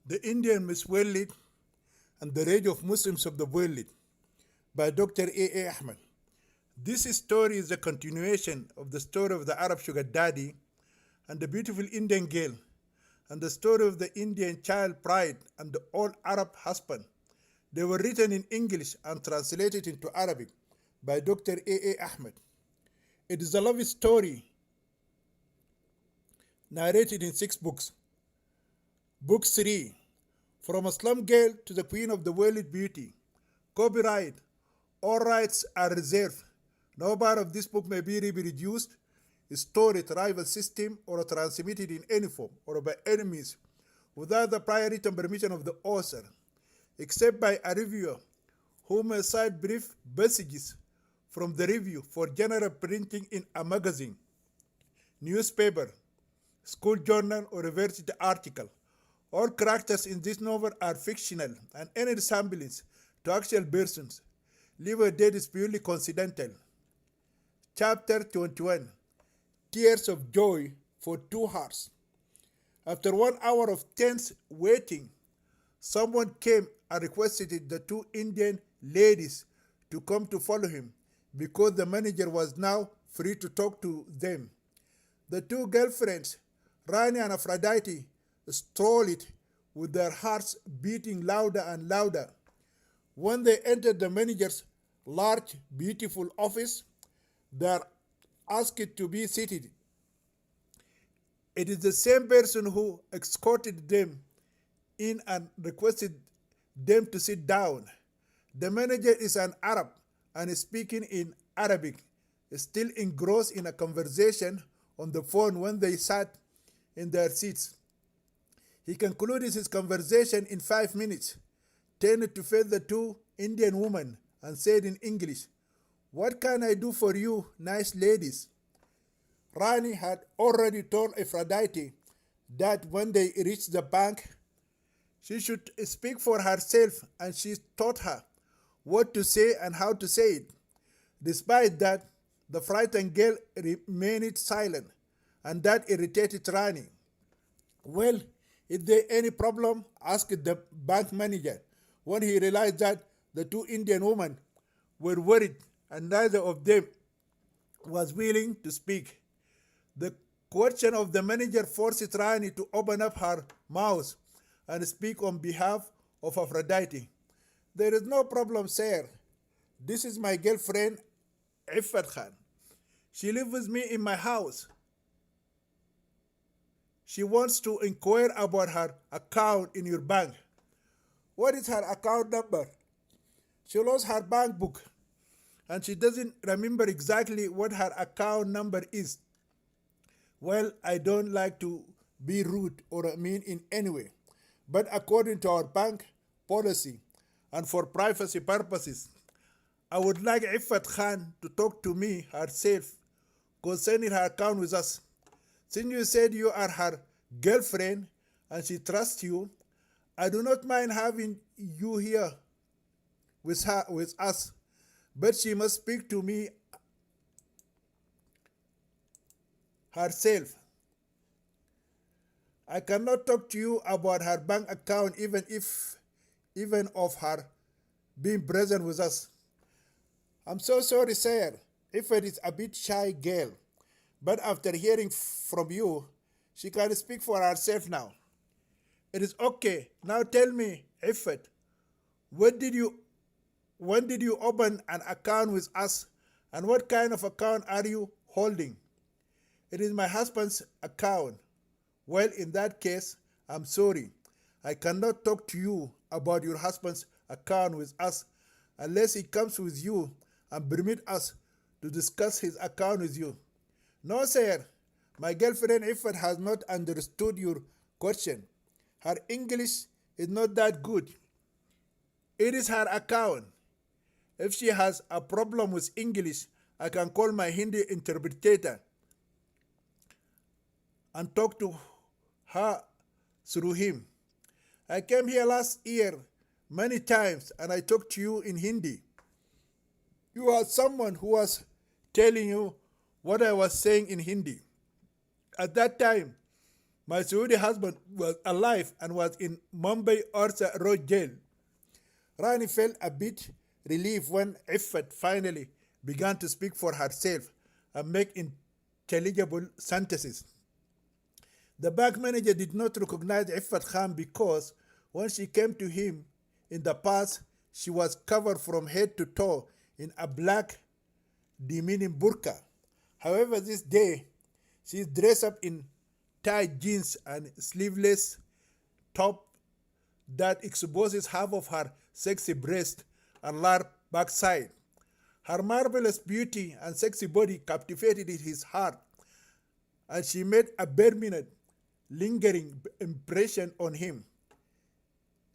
The Indian Miswalid and the Rage of Muslims of the World by Dr. A. Ahmed. This story is a continuation of the story of the Arab sugar daddy and the beautiful Indian girl, and the story of the Indian child pride and the old Arab husband. They were written in English and translated into Arabic by Dr. A. Ahmed. It is a love story narrated in 6 books. Book 3, From a Slum Girl to the Queen of the World Beauty. Copyright. All rights are reserved. No part of this book may be reproduced, stored, rival system, or transmitted in any form or by any means without the prior written permission of the author, except by a reviewer who may cite brief passages from the review for general printing in a magazine, newspaper, school journal, or university article. All characters in this novel are fictional, and any resemblance to actual persons, live or dead, is purely coincidental. Chapter 21, Tears of Joy for Two Hearts. After 1 hour of tense waiting, someone came and requested the two Indian ladies to come to follow him because the manager was now free to talk to them. The two girlfriends, Rani and Aphrodite, strolled with their hearts beating louder and louder. When they entered the manager's large, beautiful office, they are asked to be seated. It is the same person who escorted them in and requested them to sit down. The manager is an Arab and is speaking in Arabic, still engrossed in a conversation on the phone when they sat in their seats. He concluded his conversation in 5 minutes, turned to face the two Indian women and said in English, "What can I do for you, nice ladies?" Rani had already told Aphrodite that when they reached the bank, she should speak for herself, and she taught her what to say and how to say it. Despite that, the frightened girl remained silent, and that irritated Rani. "Well, is there any problem?" asked the bank manager when he realized that the two Indian women were worried and neither of them was willing to speak. The question of the manager forced Rani to open up her mouth and speak on behalf of Aphrodite. "There is no problem, sir. This is my girlfriend, Iffat Khan. She lives with me in my house. She wants to inquire about her account in your bank." "What is her account number?" "She lost her bank book and she doesn't remember exactly what her account number is." "Well, I don't like to be rude or mean in any way, but according to our bank policy and for privacy purposes, I would like Iffat Khan to talk to me herself concerning her account with us. Since you said you are her girlfriend and she trusts you, I do not mind having you here with us, but she must speak to me herself. I cannot talk to you about her bank account even of her being present with us." "I'm so sorry, sir. Iffat is a bit shy girl, but after hearing from you, she can speak for herself now." "It is okay. Now tell me, Iffat, when did you open an account with us, and what kind of account are you holding?" "It is my husband's account." "Well, in that case, I'm sorry. I cannot talk to you about your husband's account with us unless he comes with you and permit us to discuss his account with you." "No, sir. My girlfriend Iffat has not understood your question. Her English is not that good. It is her account. If she has a problem with English, I can call my Hindi interpreter and talk to her through him. I came here last year many times and I talked to you in Hindi. You had someone who was telling you what I was saying in Hindi. At that time, My Saudi husband was alive and was in Mumbai Orsa Road jail. Rani felt a bit relieved when Iffat finally began to speak for herself and make intelligible sentences. The bank manager did not recognize Iffat Khan because when she came to him in the past, she was covered from head to toe in a black demeaning burqa. However, this day, she is dressed up in tight jeans and sleeveless top that exposes half of her sexy breast and large backside. Her marvelous beauty and sexy body captivated his heart, and she made a permanent, lingering impression on him.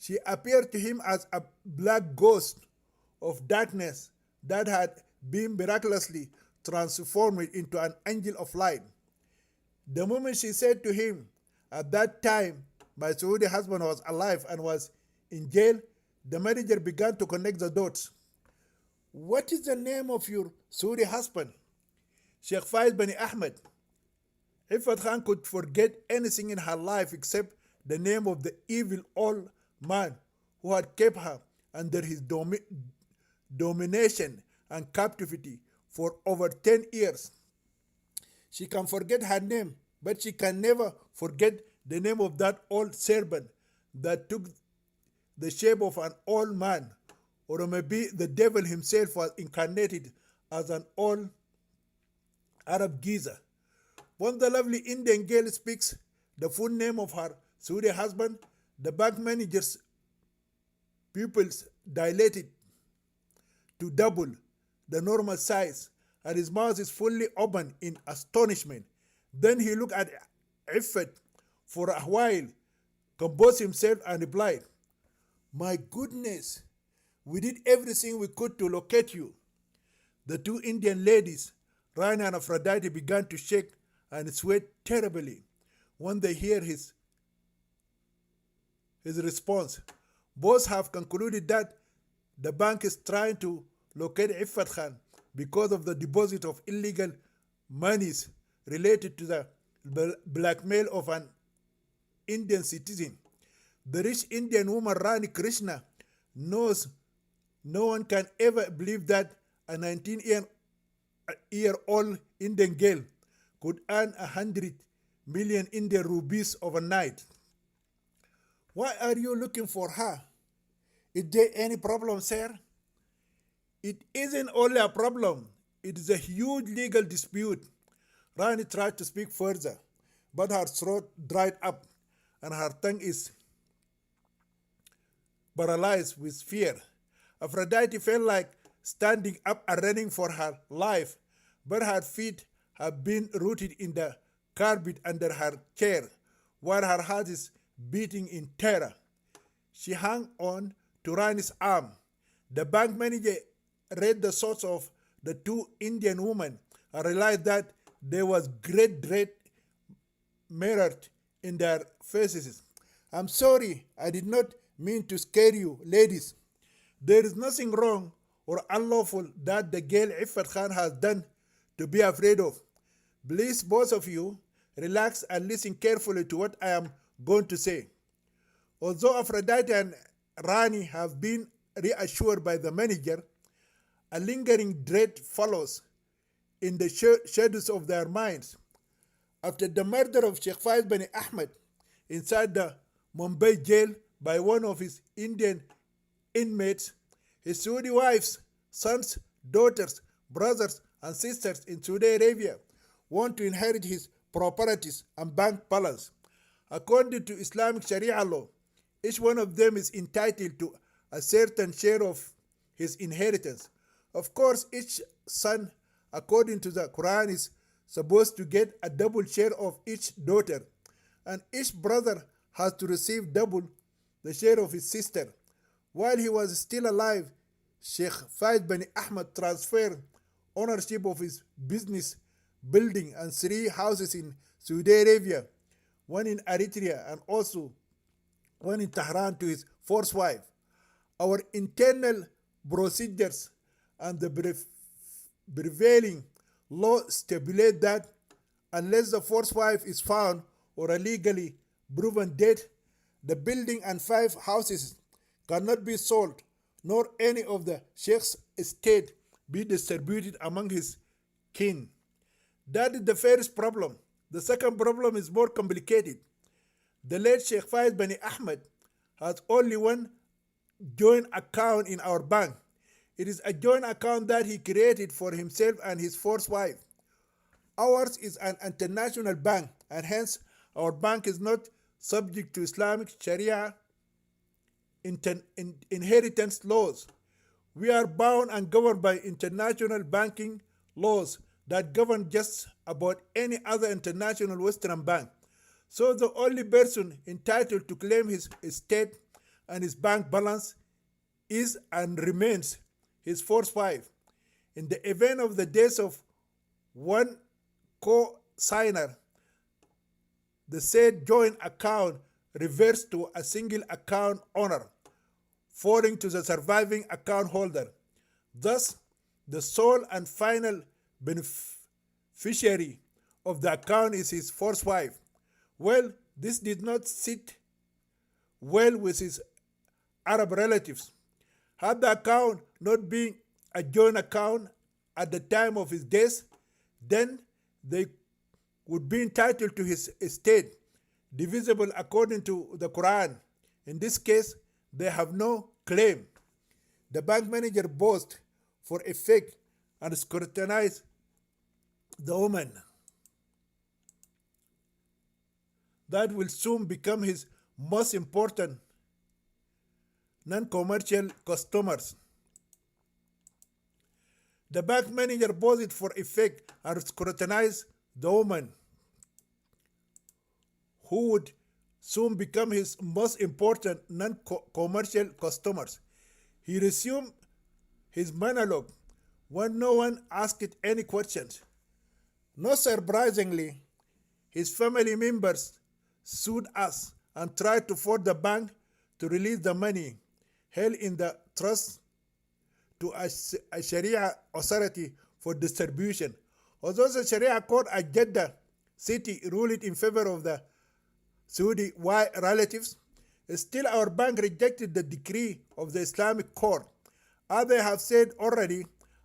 She appeared to him as a black ghost of darkness that had been miraculously transformed into an angel of light. The moment she said to him, at that time, my Saudi husband was alive and was in jail, the manager began to connect the dots. What is the name of your Saudi husband? Sheikh Faiz bin Ahmed. Iffat Khan could forget anything in her life except the name of the evil old man who had kept her under his domination and captivity for over 10 years. She can forget her name, but she can never forget the name of that old serpent that took the shape of an old man, or maybe the devil himself was incarnated as an old Arab geezer. When the lovely Indian girl speaks the full name of her Saudi husband, the bank manager's pupils dilated to double the normal size, and his mouth is fully open in astonishment. Then he looked at Iffat for a while, composed himself, and replied, My goodness, we did everything we could to locate you. The two Indian ladies, Rani and Aphrodite, began to shake and sweat terribly when they hear his response. Both have concluded that the bank is trying to locate Iffat Khan because of the deposit of illegal monies related to the blackmail of an Indian citizen. The rich Indian woman Rani Krishna knows no one can ever believe that a 19-year-old Indian girl could earn 100 million Indian rupees overnight. Why are you looking for her? Is there any problem, sir? It isn't only a problem, it is a huge legal dispute. Rani tried to speak further, but her throat dried up and her tongue is paralyzed with fear. Aphrodite felt like standing up and running for her life, but her feet have been rooted in the carpet under her chair, while her heart is beating in terror. She hung on to Rani's arm. The bank manager read the thoughts of the two Indian women and realized that there was great dread mirrored in their faces. I'm sorry, I did not mean to scare you, ladies. There is nothing wrong or unlawful that the girl Iffat Khan has done to be afraid of. Please, both of you, relax and listen carefully to what I am going to say. Although Aphrodite and Rani have been reassured by the manager, a lingering dread follows in the shadows of their minds. After the murder of Sheikh Faiz bin Ahmed inside the Mumbai jail by one of his Indian inmates, his Saudi wives, sons, daughters, brothers, and sisters in Saudi Arabia want to inherit his properties and bank balance. According to Islamic Sharia law, each one of them is entitled to a certain share of his inheritance. Of course, each son, according to the Quran, is supposed to get a double share of each daughter, and each brother has to receive double the share of his sister. While he was still alive, Sheikh Faiz bin Ahmed transferred ownership of his business building and 3 houses in Saudi Arabia, one in Eritrea and also one in Tehran to his first wife. Our internal procedures and the prevailing law stipulate that unless the first wife is found or a legally proven debt, the building and 5 houses cannot be sold, nor any of the Sheikh's estate be distributed among his kin. That is the first problem. The second problem is more complicated. The late Sheikh Faiz Bani Ahmed has only one joint account in our bank. It is a joint account that he created for himself and his first wife. Ours is an international bank, and hence our bank is not subject to Islamic Sharia inheritance laws. We are bound and governed by international banking laws that govern just about any other international Western bank. So the only person entitled to claim his estate and his bank balance is and remains his first wife. In the event of the death of one co-signer, the said joint account reverts to a single account owner, falling to the surviving account holder. Thus, the sole and final beneficiary of the account is his first wife. Well, this did not sit well with his Arab relatives. Had the account not been a joint account at the time of his death, then they would be entitled to his estate, divisible according to the Quran. In this case, they have no claim. The bank manager boasts for effect and scrutinizes the woman that will soon become his most important non-commercial customers. The bank manager boasts it for effect and scrutinizes the woman who would soon become his most important non-commercial customers. He resumed his monologue when no one asked any questions. Not surprisingly, his family members sued us and tried to force the bank to release the money held in the trust to a Sharia authority for distribution. Although the Sharia court at Jeddah city ruled in favor of the Saudi relatives, still our bank rejected the decree of the Islamic court. As they have said already,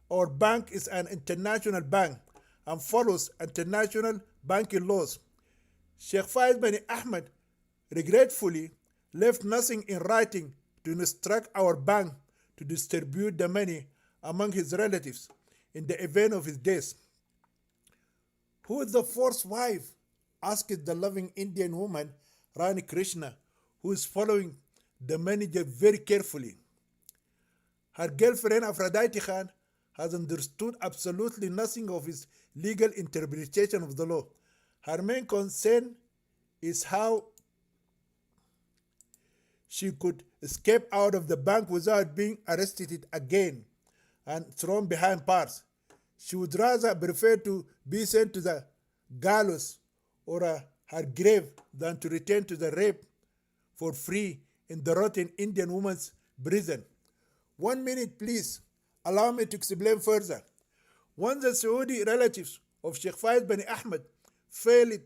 our bank is an international bank and follows international banking laws. Sheikh Faiz Bani Ahmed regretfully left nothing in writing to instruct our bank to distribute the money among his relatives in the event of his death. Who is the first wife? Asked the loving Indian woman, Rani Krishna, who is following the manager very carefully. Her girlfriend Aphrodite Khan has understood absolutely nothing of his legal interpretation of the law. Her main concern is how she could escape out of the bank without being arrested again and thrown behind bars. She would rather prefer to be sent to the gallows or her grave than to return to the rape for free in the rotten Indian woman's prison. 1 minute, please. Allow me to explain further. When the Saudi relatives of Sheikh Faiz Bani Ahmed failed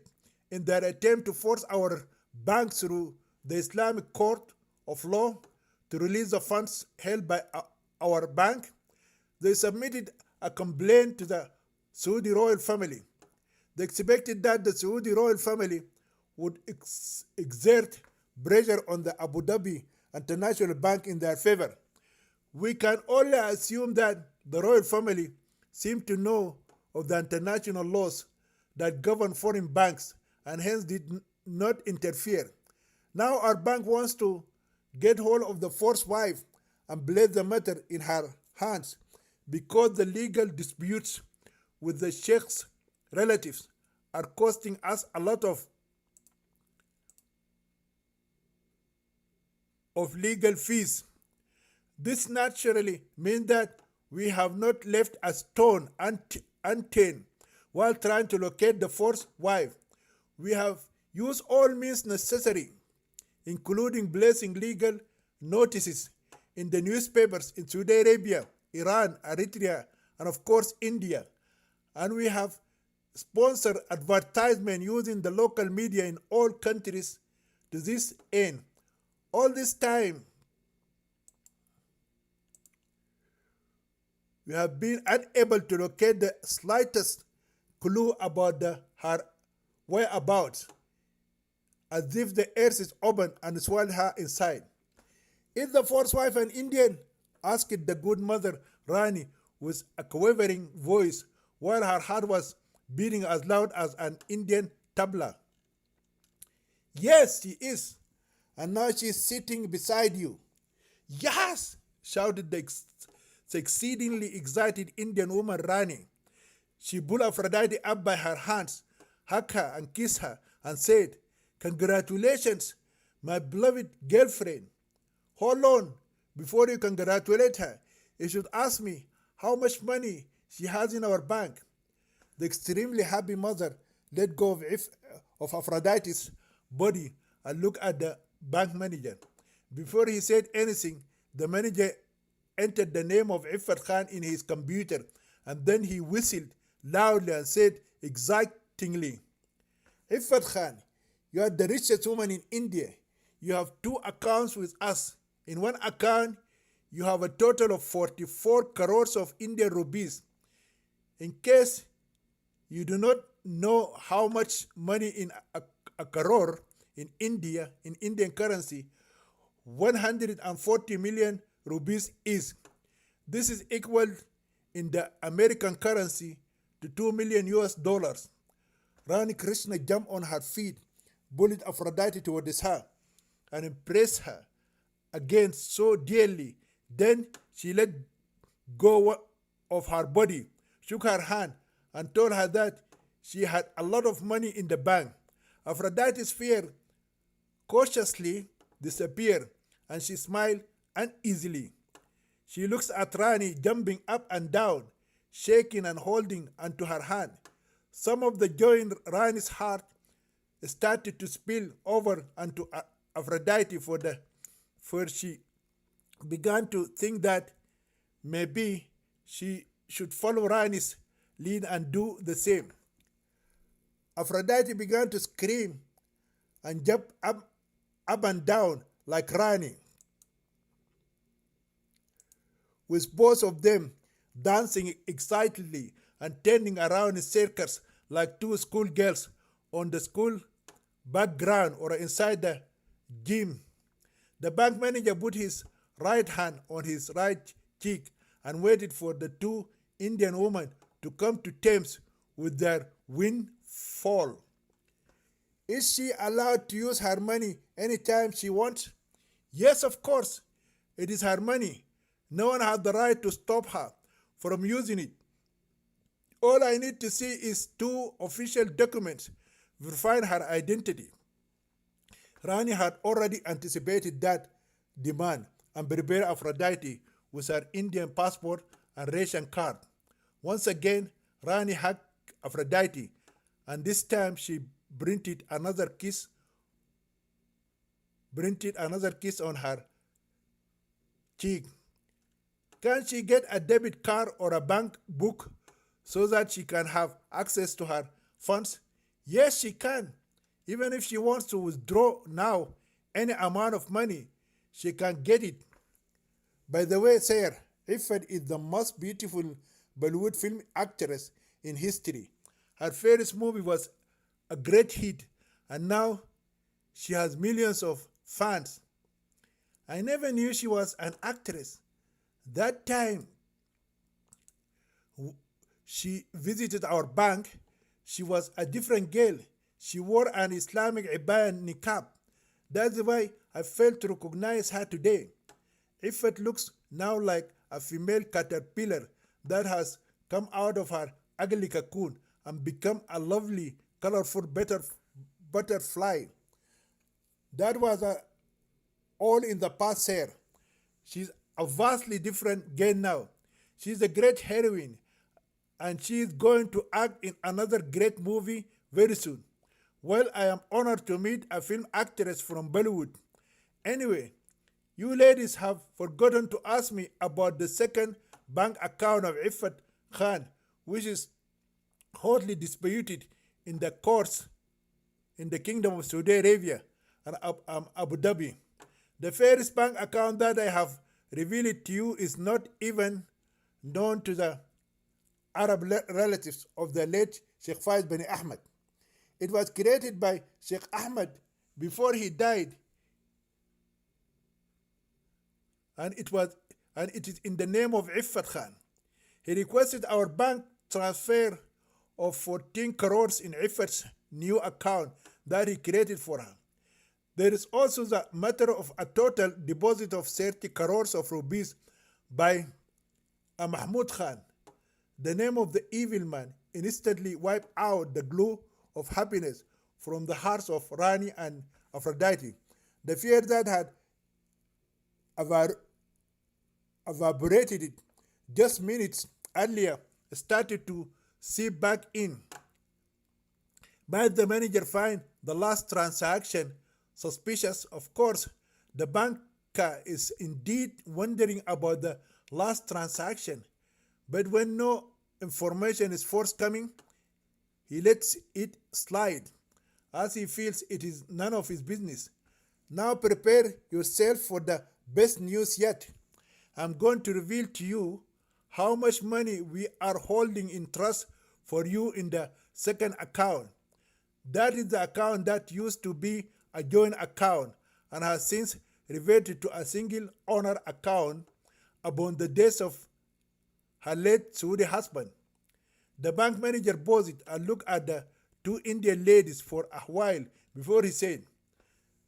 in their attempt to force our bank through the Islamic court of law to release the funds held by our bank, they submitted a complaint to the Saudi royal family. They expected that the Saudi royal family would exert pressure on the Abu Dhabi International Bank in their favor. We can only assume that the royal family seemed to know of the international laws that govern foreign banks and hence did not interfere. Now our bank wants to get hold of the first wife and place the matter in her hands because the legal disputes with the Sheikh's relatives are costing us a lot of legal fees. This naturally means that we have not left a stone unturned while trying to locate the first wife. We have used all means necessary, including placing legal notices in the newspapers in Saudi Arabia, Iran, Eritrea, and of course India. And we have sponsor advertisement using the local media in all countries to this end. All this time, we have been unable to locate the slightest clue about her whereabouts, as if the earth is open and swallowed her inside. Is the first wife an Indian? Asked the good mother Rani with a quavering voice, while her heart was beating as loud as an Indian tabla. Yes, she is. And now she is sitting beside you. Yes, shouted the exceedingly excited Indian woman Rani. She pulled Aphrodite up by her hands, hugged her and kissed her, and said, Congratulations, my beloved girlfriend. Hold on, before you congratulate her, you should ask me how much money she has in our bank. The extremely happy mother let go of Aphrodite's body and looked at the bank manager. Before he said anything, the manager entered the name of Iffat Khan in his computer, and then he whistled loudly and said excitingly, Iffat Khan, you are the richest woman in India. You have two accounts with us. In one account, you have a total of 44 crores of Indian rupees. In case you do not know how much money in a crore in India, in Indian currency, 140 million rupees is. This is equal in the American currency to 2 million US dollars. Rani Krishna jumped on her feet, bullied Aphrodite towards her, and embraced her again so dearly. Then she let go of her body, shook her hand, and told her that she had a lot of money in the bank. Aphrodite's fear cautiously disappeared, and she smiled uneasily. She looks at Rani jumping up and down, shaking and holding onto her hand. Some of the joy in Rani's heart started to spill over onto Aphrodite, for she began to think that maybe she should follow Rani's lead and do the same. Aphrodite began to scream and jump up and down like Rani, with both of them dancing excitedly and turning around in circles like two schoolgirls on the school background or inside the gym. The bank manager put his right hand on his right cheek and waited for the two Indian women to come to terms with their windfall. Is she allowed to use her money anytime she wants? Yes, of course. It is her money. No one has the right to stop her from using it. All I need to see is two official documents verifying her identity. Rani had already anticipated that demand and prepared Aphrodite with her Indian passport and ration card. Once again, Rani hugged Aphrodite, and this time she printed another kiss on her cheek. Can she get a debit card or a bank book so that she can have access to her funds? Yes, she can. Even if she wants to withdraw now any amount of money, she can get it. By the way, sir, Iffat is the most beautiful Bollywood film actress in history. Her first movie was a great hit, and now she has millions of fans. I never knew she was an actress. That time she visited our bank, she was a different girl. She wore an Islamic abaya niqab. That's why I failed to recognize her today. Iffat looks now like a female caterpillar that has come out of her ugly cocoon and become a lovely, colorful butterfly. That was all in the past, sir. She's a vastly different girl now. She's a great heroine, and she is going to act in another great movie very soon. Well, I am honored to meet a film actress from Bollywood. Anyway, you ladies have forgotten to ask me about the second bank account of Iffat Khan, which is hotly disputed in the courts in the Kingdom of Saudi Arabia and Abu Dhabi. The first bank account that I have revealed to you is not even known to the Arab relatives of the late Sheikh Faiz bin Ahmed. It was created by Sheikh Ahmed before he died, and it is in the name of Iffat Khan. He requested our bank transfer of 14 crores in Iffat's new account that he created for her. There is also the matter of a total deposit of 30 crores of rupees by Mahmud Khan. The name of the evil man instantly wiped out the glow of happiness from the hearts of Rani and Aphrodite. The fear that had evaporated just minutes earlier started to seep back in. But the manager find the last transaction suspicious. Of course, the banker is indeed wondering about the last transaction, but when no information is forthcoming, he lets it slide, as he feels it is none of his business. Now prepare yourself for the best news yet. I'm going to reveal to you how much money we are holding in trust for you in the second account. That is the account that used to be a joint account and has since reverted to a single owner account upon the death of her late Saudi husband. The bank manager paused it and looked at the two Indian ladies for a while before he said,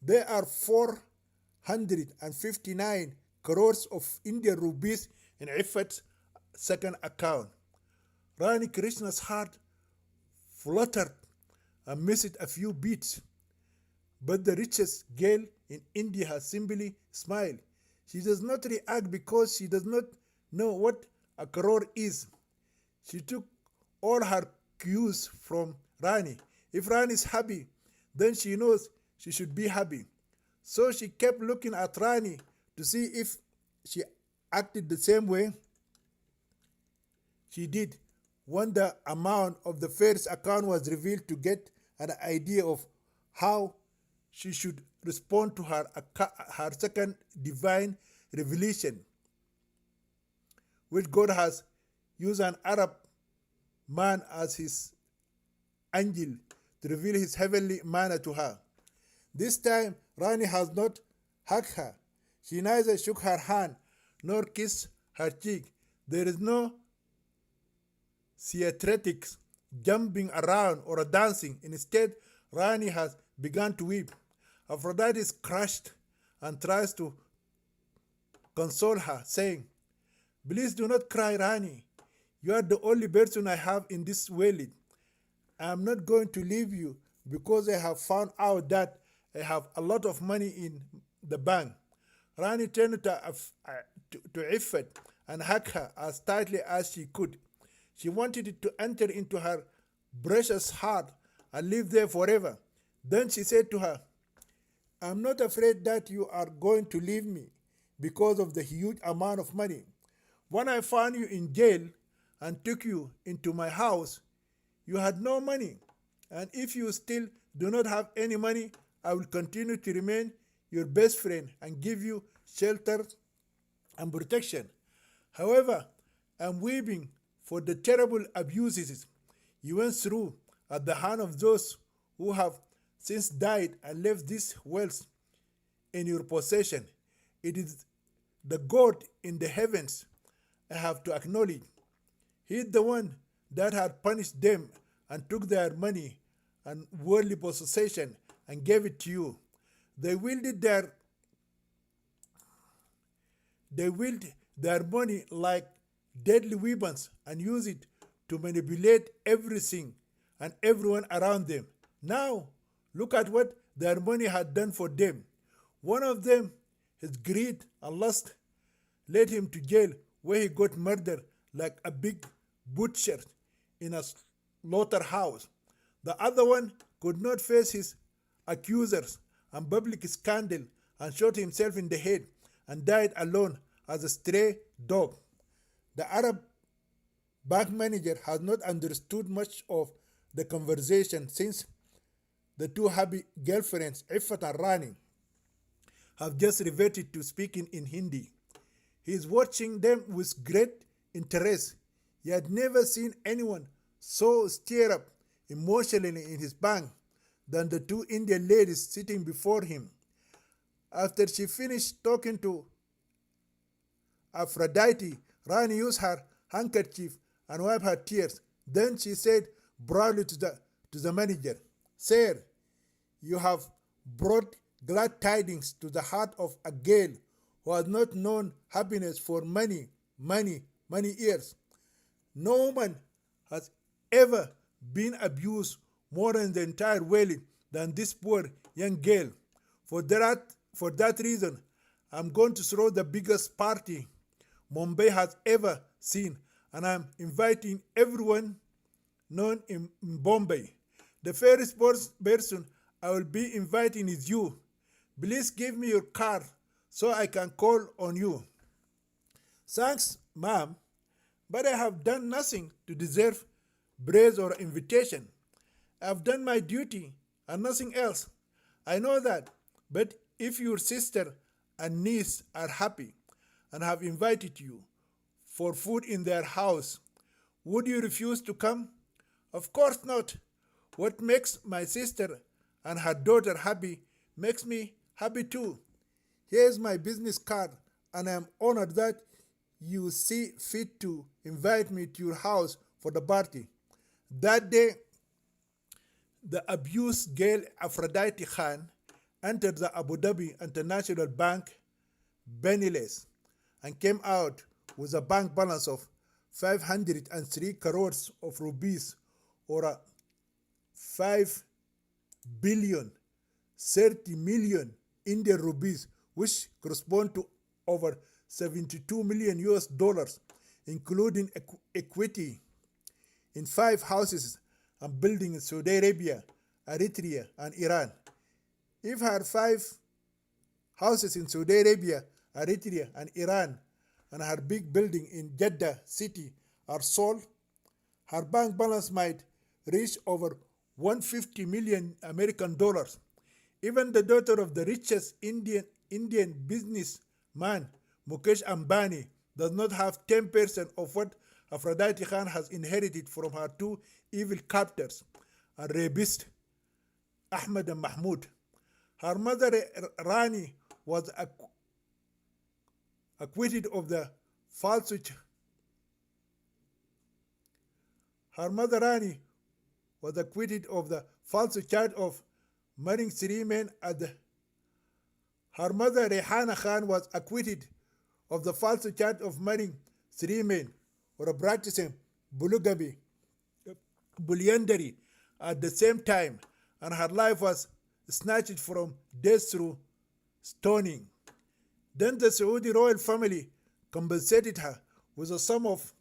"There are 459 crores of Indian rupees in Iffat's second account." Rani Krishna's heart fluttered and missed a few beats. But the richest girl in India has simply smiled. She does not react because she does not know what a crore is. She took all her cues from Rani. If Rani is happy, then she knows she should be happy. So she kept looking at Rani to see if she acted the same way she did when the amount of the first account was revealed, to get an idea of how she should respond to her second divine revelation, which God has used an Arab man as his angel to reveal his heavenly manna to her. This time, Rani has not hugged her. She neither shook her hand nor kissed her cheek. There is no theatrics, jumping around, or dancing. Instead, Rani has begun to weep. Aphrodite is crushed and tries to console her, saying, "Please do not cry, Rani. You are the only person I have in this world. I am not going to leave you because I have found out that I have a lot of money in the bank." Rani turned to Iffat and hugged her as tightly as she could. She wanted it to enter into her precious heart and live there forever. Then she said to her, "I'm not afraid that you are going to leave me because of the huge amount of money. When I found you in jail and took you into my house, you had no money. And if you still do not have any money, I will continue to remain your best friend and give you shelter and protection. However, I'm weeping for the terrible abuses you went through at the hand of those who have since died and left this wealth in your possession. It is the God in the heavens I have to acknowledge. He is the one that had punished them and took their money and worldly possession and gave it to you. They wielded their money like deadly weapons and used it to manipulate everything and everyone around them. Now, look at what their money had done for them. One of them, his greed and lust, led him to jail, where he got murdered like a big butcher in a slaughterhouse. The other one could not face his accusers and public scandal and shot himself in the head and died alone as a stray dog. The Arab Bank manager has not understood much of the conversation since the two happy girlfriends, Iffat and Rani, have just reverted to speaking in Hindi. He is watching them with great interest. He had never seen anyone so stir up emotionally in his bank than the two Indian ladies sitting before him. After she finished talking to Aphrodite, Rani used her handkerchief and wiped her tears. Then she said proudly to the manager, "Sir, you have brought glad tidings to the heart of a girl who has not known happiness for many years. No man has ever been abused more in the entire valley than this poor young girl. For that reason, I'm going to throw the biggest party Mumbai has ever seen, and I'm inviting everyone known in Bombay. The first person I will be inviting is you. Please give me your card so I can call on you." "Thanks, ma'am, but I have done nothing to deserve praise or invitation. I've done my duty and nothing else. I know that, but if your sister and niece are happy and have invited you for food in their house, would you refuse to come?" "Of course not. What makes my sister and her daughter happy makes me happy too. Here's my business card, and I am honored that you see fit to invite me to your house for the party." That day, the abused girl Aphrodite Khan entered the Abu Dhabi International Bank penniless and came out with a bank balance of 503 crores of rupees, or 5 billion 30 million Indian rupees, which correspond to over 72 million US dollars, including equity in 5 houses and buildings in Saudi Arabia, Eritrea, and Iran. If her 5 houses in Saudi Arabia, Eritrea, and Iran, and her big building in Jeddah city are sold, her bank balance might reach over 150 million American dollars. Even the daughter of the richest Indian businessman, Mukesh Ambani, does not have 10% of what Aphrodite Khan has inherited from her 2 evil captors and rapists, Ahmed and Mahmoud. Her mother Rani was acquitted of the falsehood. Her mother Rani was acquitted of the false charge of marrying 3 men at the. Her mother Rehana Khan was acquitted of the false charge of marrying 3 men, or practicing polygamy, polyandry at the same time, and her life was snatched from death through stoning. Then the Saudi royal family compensated her with a sum of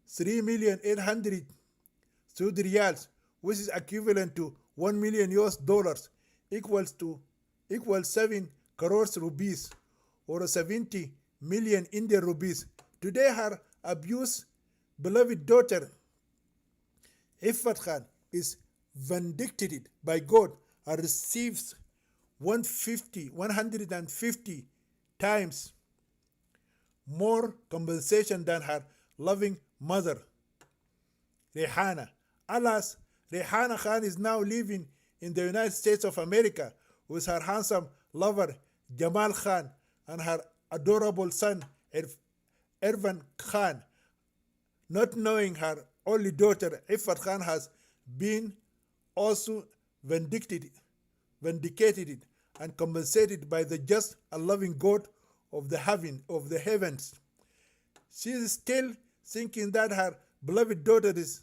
3,800,000 Saudi riyals, which is equivalent to 1 million US dollars, equals 7 crores rupees, or 70 million Indian rupees. Today, her abused beloved daughter Iffat Khan is vindicated by God and receives 150 times more compensation than her loving mother, Rehana. Alas, Rehana Khan is now living in the United States of America with her handsome lover, Jamal Khan, and her adorable son, Irfan Khan, not knowing her only daughter, Iffat Khan, has been also vindicated and compensated by the just and loving God of the heavens. She is still thinking that her beloved daughter is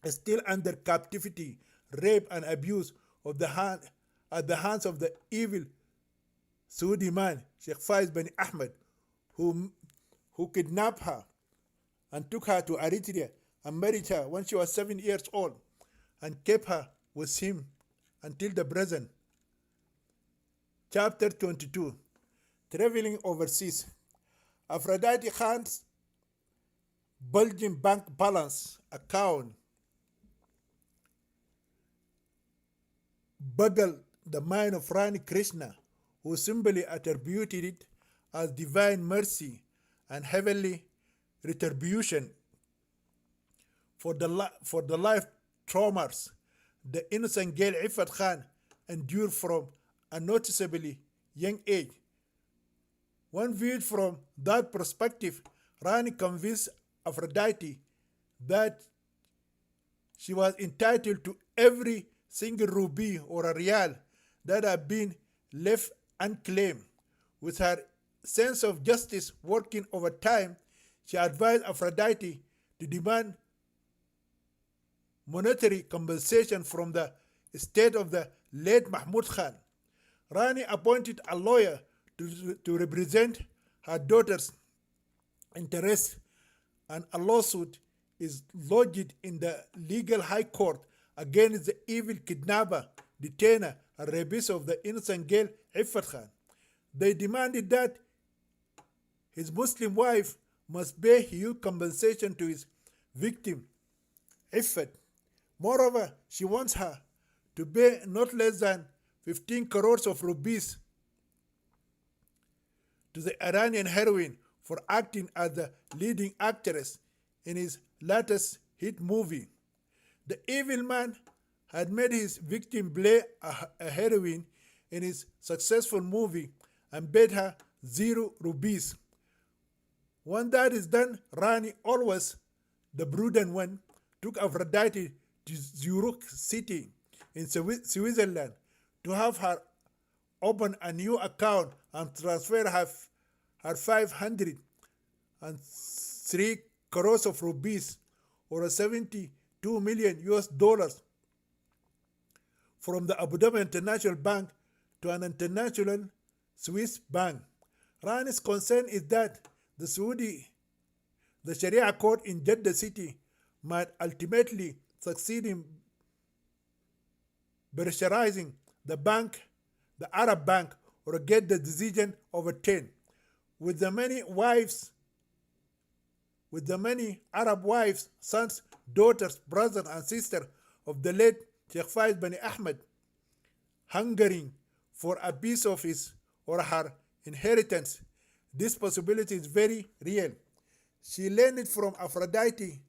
still under captivity, rape, and abuse at the hands of the evil Saudi man, Sheikh Faiz bin Ahmed, who kidnapped her and took her to Eritrea and married her when she was 7 years old and kept her with him until the present. Chapter 22. Traveling overseas. Aphrodite Khan's bulging bank balance account boggled the mind of Rani Krishna, who simply attributed it as divine mercy and heavenly retribution for the life traumas the innocent girl Ifat Khan endured from a noticeably young age. When viewed from that perspective, Rani convinced Aphrodite that she was entitled to every single ruby or a real that had been left unclaimed. With her sense of justice working overtime, she advised Aphrodite to demand monetary compensation from the estate of the late Mahmud Khan. Rani appointed a lawyer to represent her daughter's interests, and a lawsuit is lodged in the legal high court against the evil kidnapper, detainer, and rapist of the innocent girl Iffat Khan. They demanded that his Muslim wife must pay huge compensation to his victim, Iffat. Moreover, she wants her to pay not less than 15 crores of rupees to the Iranian heroine for acting as the leading actress in his latest hit movie. The evil man had made his victim play a heroine in his successful movie and paid her 0 rupees. When that is done, Rani, always the prudent one, took Aphrodite to Zurich city in Switzerland to have her open a new account and transfer her 503 crores of rupees or 72 million US dollars from the Abu Dhabi International Bank to an international Swiss bank. Rani's concern is that the Sharia court in Jeddah city might ultimately succeed in pressurizing the Arab bank, or get the decision overturned. With the many Arab wives, sons, daughters, brothers, and sisters of the late Sheikh Faiz bin Ahmed hungering for a piece of his or her inheritance, this possibility is very real. She learned from Aphrodite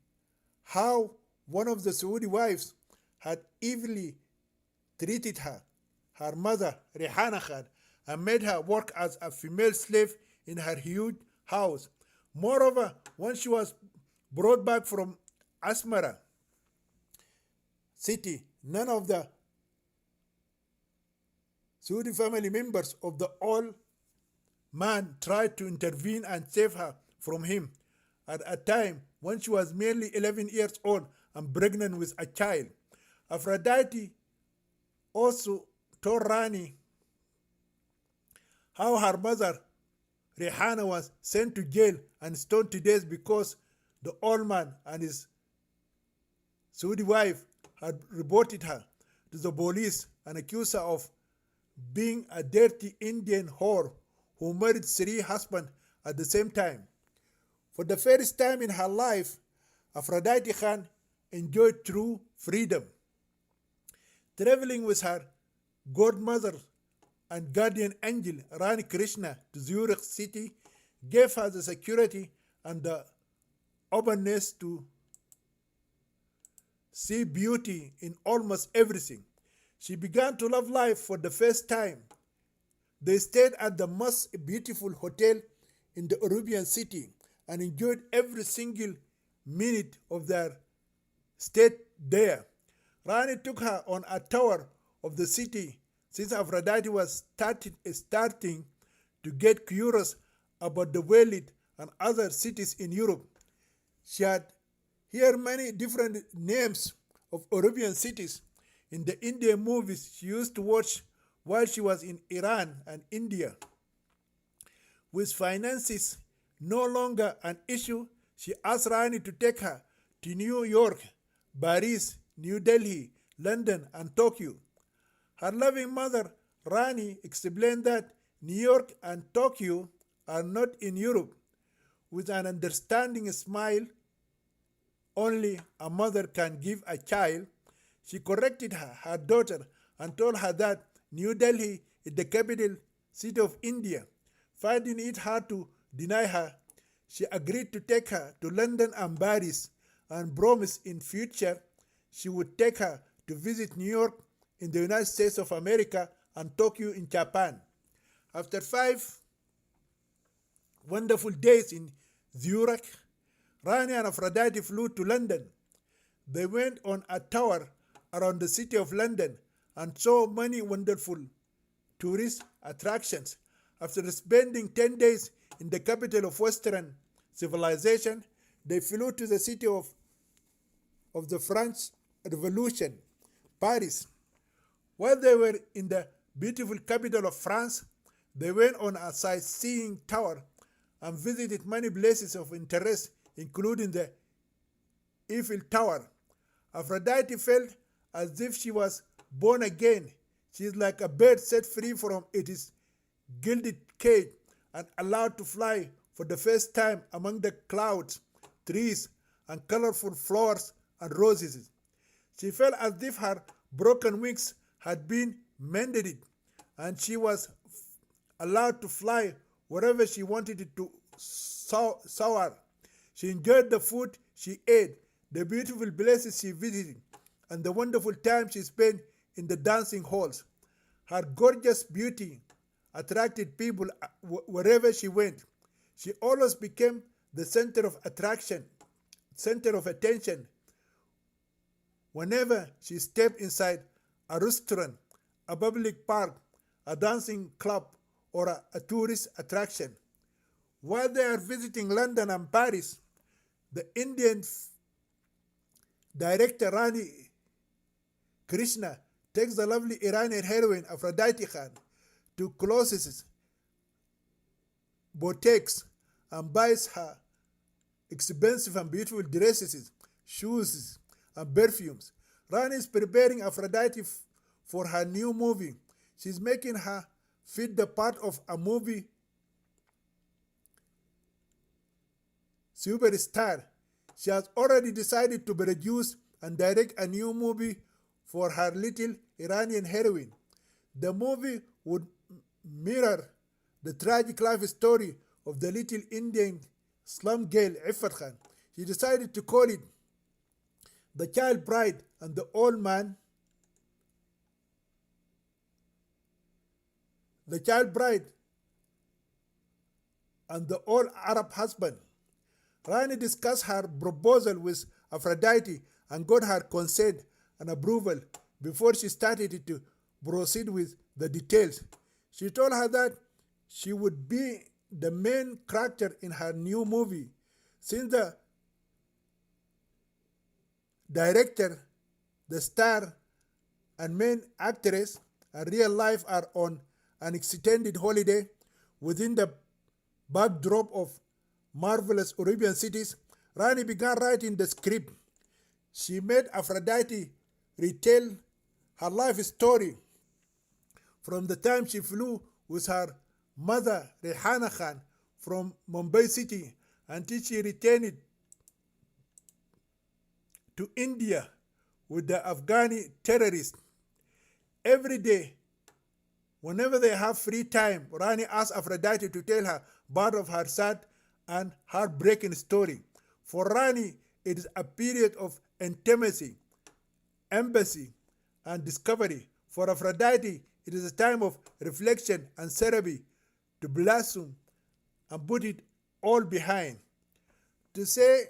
how one of the Saudi wives had evilly treated her mother, Rehana Khan, and made her work as a female slave in her huge house. Moreover, when she was brought back from Asmara city, none of the Saudi family members of the old man tried to intervene and save her from him at a time when she was merely 11 years old and pregnant with a child. Aphrodite also told Rani how her mother, Rehana, was sent to jail and stoned to death because the old man and his Saudi wife had reported her to the police and accused her of being a dirty Indian whore who married 3 husbands at the same time. For the first time in her life, Aphrodite Khan enjoyed true freedom. Traveling with her godmother and guardian angel Rani Krishna to Zurich city gave her the security and the openness to see beauty in almost everything. She began to love life for the first time. They stayed at the most beautiful hotel in the Arabian city and enjoyed every single minute of their stay there. Rani took her on a tour of the city since Aphrodite was starting to get curious about the Walid and other cities in Europe. She had heard many different names of Arabian cities in the Indian movies she used to watch while she was in Iran and India. With finances no longer an issue, she asked Rani to take her to New York, Paris, New Delhi, London, and Tokyo. Her loving mother, Rani, explained that New York and Tokyo are not in Europe. With an understanding smile, only a mother can give a child, she corrected her daughter, and told her that New Delhi is the capital city of India. Finding it hard to deny her, she agreed to take her to London and Paris and promised in future she would take her to visit New York in the United States of America and Tokyo in Japan. After 5 wonderful days in Zurich, Rani and Aphrodite flew to London. They went on a tour around the city of London and saw many wonderful tourist attractions. After spending 10 days in the capital of Western civilization, they flew to the city of the French Revolution, Paris. While they were in the beautiful capital of France, they went on a sightseeing tour and visited many places of interest, including the Eiffel Tower. Aphrodite felt as if she was born again. She is like a bird set free from its gilded cage and allowed to fly for the first time among the clouds, trees, and colorful flowers and roses. She felt as if her broken wings had been mended, and she was allowed to fly wherever she wanted it to soar. She enjoyed the food she ate, the beautiful places she visited, and the wonderful time she spent in the dancing halls. Her gorgeous beauty attracted people wherever she went. She always became the center of attraction, center of attention. Whenever she stepped inside a restaurant, a public park, a dancing club, or a tourist attraction. While they are visiting London and Paris, the Indian director Rani Krishna takes the lovely Iranian heroine Aphrodite Khan to closest boutiques and buys her expensive and beautiful dresses, shoes, and perfumes. Rani is preparing Aphrodite for her new movie. She's making her fit the part of a movie superstar. She has already decided to produce and direct a new movie for her little Iranian heroine. The movie would mirror the tragic life story of the little Indian slum girl Iffat Khan. She decided to call it The Child Bride and the Old Man. The Child Bride and the Old Arab Husband. Rani discussed her proposal with Aphrodite and got her consent and approval before she started to proceed with the details. She told her that she would be the main character in her new movie. Since the director, the star, and main actress in real life are on an extended holiday within the backdrop of marvelous Arabian cities, Rani began writing the script. She made Aphrodite retell her life story from the time she flew with her mother Rehana Khan from Mumbai city until she returned to India with the Afghani terrorists. Every day, whenever they have free time, Rani asks Aphrodite to tell her part of her sad and heartbreaking story. For Rani, it is a period of intimacy, empathy, and discovery. For Aphrodite, it is a time of reflection and therapy to blossom and put it all behind. To stay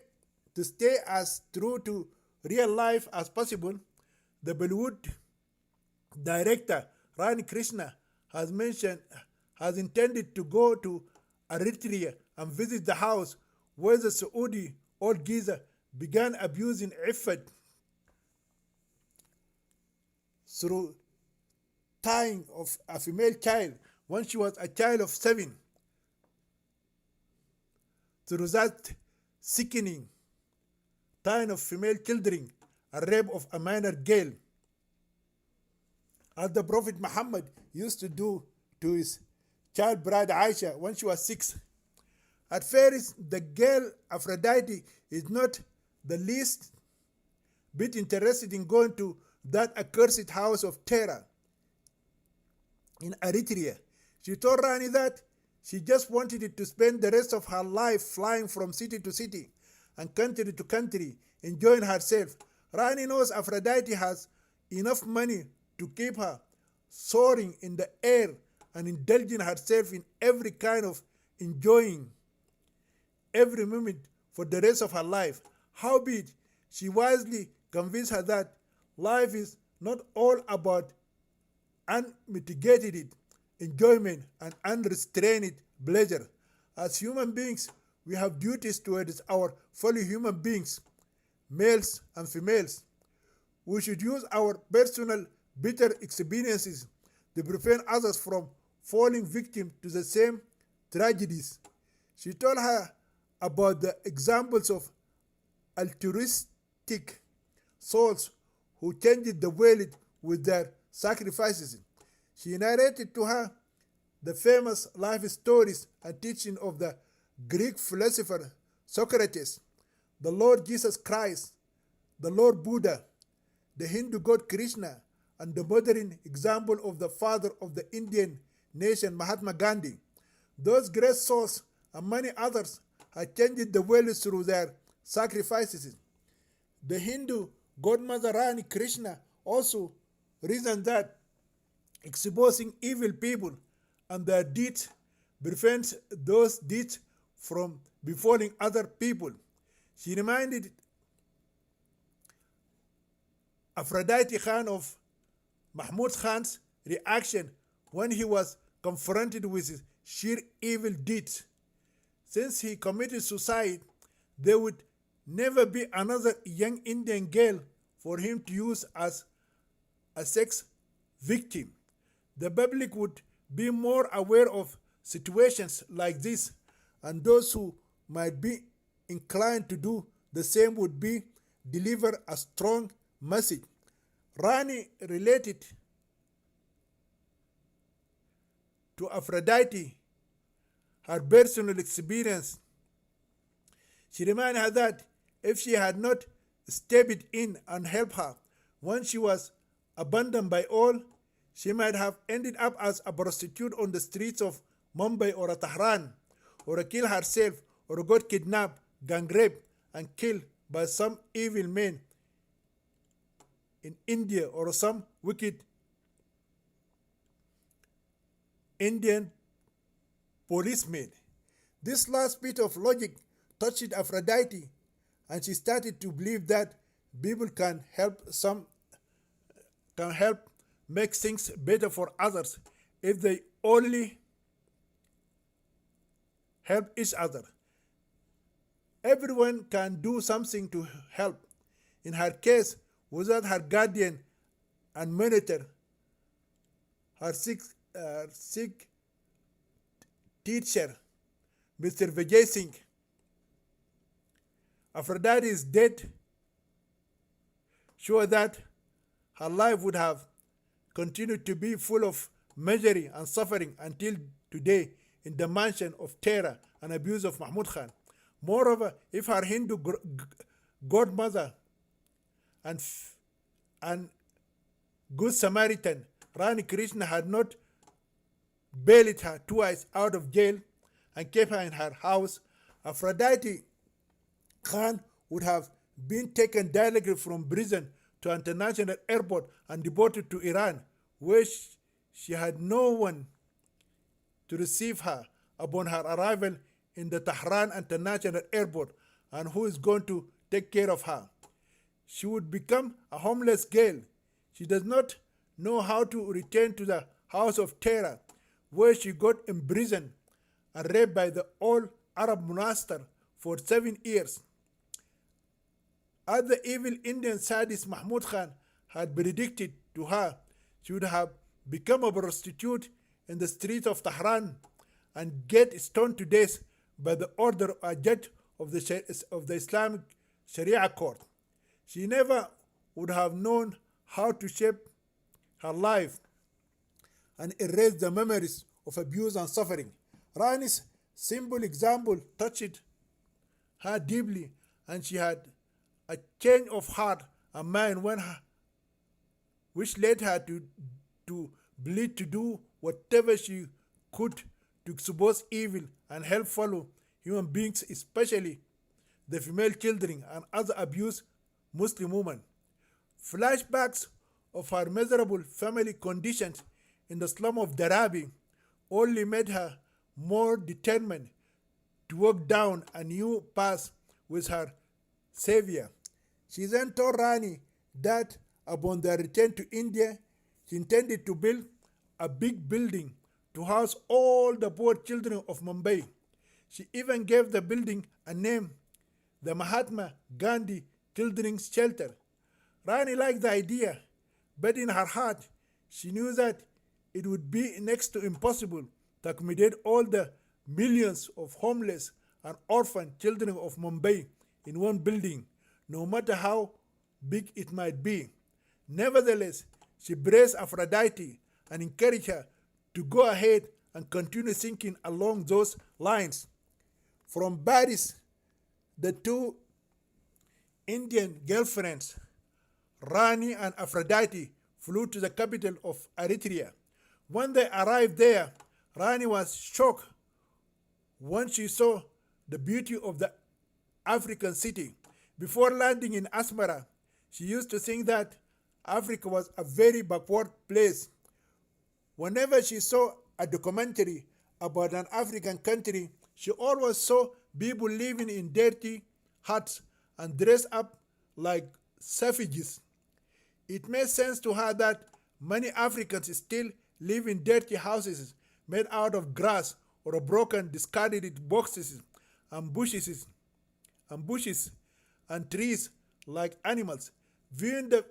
as true to real life as possible, the Bollywood director Rani Krishna has intended to go to Eritrea and visit the house where the Saudi old geezer began abusing Iffat through tying of a female child when she was a child of 7. Through that sickening tying of female children and rape of a minor girl, as the Prophet Muhammad used to do to his child bride Aisha when she was 6. At first, the girl Aphrodite is not the least bit interested in going to that accursed house of terror in Eritrea. She told Rani that she just wanted to spend the rest of her life flying from city to city and country to country, enjoying herself. Rani knows Aphrodite has enough money to keep her soaring in the air and indulging herself in every kind of enjoying every moment for the rest of her life. Howbeit, she wisely convinced her that life is not all about unmitigated enjoyment and unrestrained pleasure. As human beings, we have duties towards our fellow human beings, males and females. We should use our personal bitter experiences to prevent others from falling victim to the same tragedies. She told her about the examples of altruistic souls who changed the world with their sacrifices. She narrated to her the famous life stories and teaching of the Greek philosopher Socrates, the Lord Jesus Christ, the Lord Buddha, the Hindu god Krishna, and the modern example of the father of the Indian nation, Mahatma Gandhi. Those great souls and many others had changed the world through their sacrifices. The Hindu godmother Rani Krishna also reasoned that exposing evil people and their deeds prevents those deeds from befalling other people. She reminded Aphrodite Khan of Mahmud Khan's reaction when he was confronted with his sheer evil deeds. Since he committed suicide, there would never be another young Indian girl for him to use as a sex victim. The public would be more aware of situations like this, and those who might be inclined to do the same would be deliver a strong message. Rani related to Aphrodite her personal experience. She reminded her that if she had not stepped in and helped her when she was abandoned by all, she might have ended up as a prostitute on the streets of Mumbai or Tehran, or killed herself, or got kidnapped, gang raped, and killed by some evil men in India, or some wicked Indian policeman. This last bit of logic touched Aphrodite, and she started to believe that people can help make things better for others if they only help each other. Everyone can do something to help. In her case, without her guardian and monitor, her sick teacher, Mr. Vijay Singh, Aphrodite is dead, sure that her life would have continued to be full of misery and suffering until today in the mansion of terror and abuse of Mahmud Khan. Moreover, if her Hindu godmother and good Samaritan Rani Krishna had not bailed her twice out of jail and kept her in her house, Aphrodite Khan would have been taken directly from prison to an international airport and deported to Iran, where she had no one to receive her upon her arrival in the Tehran International Airport, and who is going to take care of her. She would become a homeless girl. She does not know how to return to the house of terror, where she got imprisoned and raped by the old Arab master for 7 years. As the evil Indian sadist Mahmud Khan had predicted to her, she would have become a prostitute in the streets of Tehran and get stoned to death by the order of a judge of the Islamic Sharia court. She never would have known how to shape her life and erase the memories of abuse and suffering. Rani's simple example touched her deeply, and she had a change of heart and mind which led her to believe to do whatever she could to expose evil and help fellow human beings, especially the female children and other abused Muslim women. Flashbacks of her miserable family conditions in the slum of Darabi only made her more determined to walk down a new path with her savior. She then told Rani that upon their return to India, she intended to build a big building to house all the poor children of Mumbai. She even gave the building a name, the Mahatma Gandhi Children's Shelter. Rani liked the idea, but in her heart, she knew that it would be next to impossible to accommodate all the millions of homeless and orphan children of Mumbai in one building, no matter how big it might be. Nevertheless, she braced Aphrodite and encouraged her to go ahead and continue thinking along those lines. From Paris, the two Indian girlfriends, Rani and Aphrodite, flew to the capital of Eritrea. When they arrived there, Rani was shocked when she saw the beauty of the African city. Before landing in Asmara, she used to think that Africa was a very backward place. Whenever she saw a documentary about an African country, she always saw people living in dirty huts and dressed up like savages. It made sense to her that many Africans still live in dirty houses made out of grass or broken, discarded boxes and bushes and trees like animals. Viewing the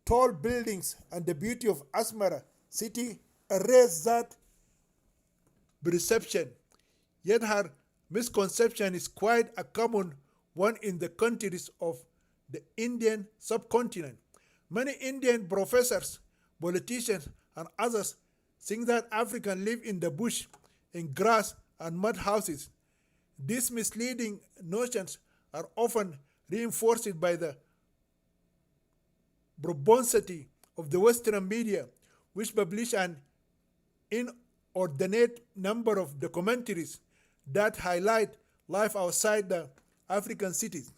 tall buildings and the beauty of Asmara city erased that perception. Yet her misconception is quite a common one in the countries of the Indian subcontinent. Many Indian professors, politicians, and others think that Africans live in the bush, in grass and mud houses. These misleading notions are often reinforced by the verbosity of the Western media, which publish an inordinate number of documentaries that highlight life outside the African cities.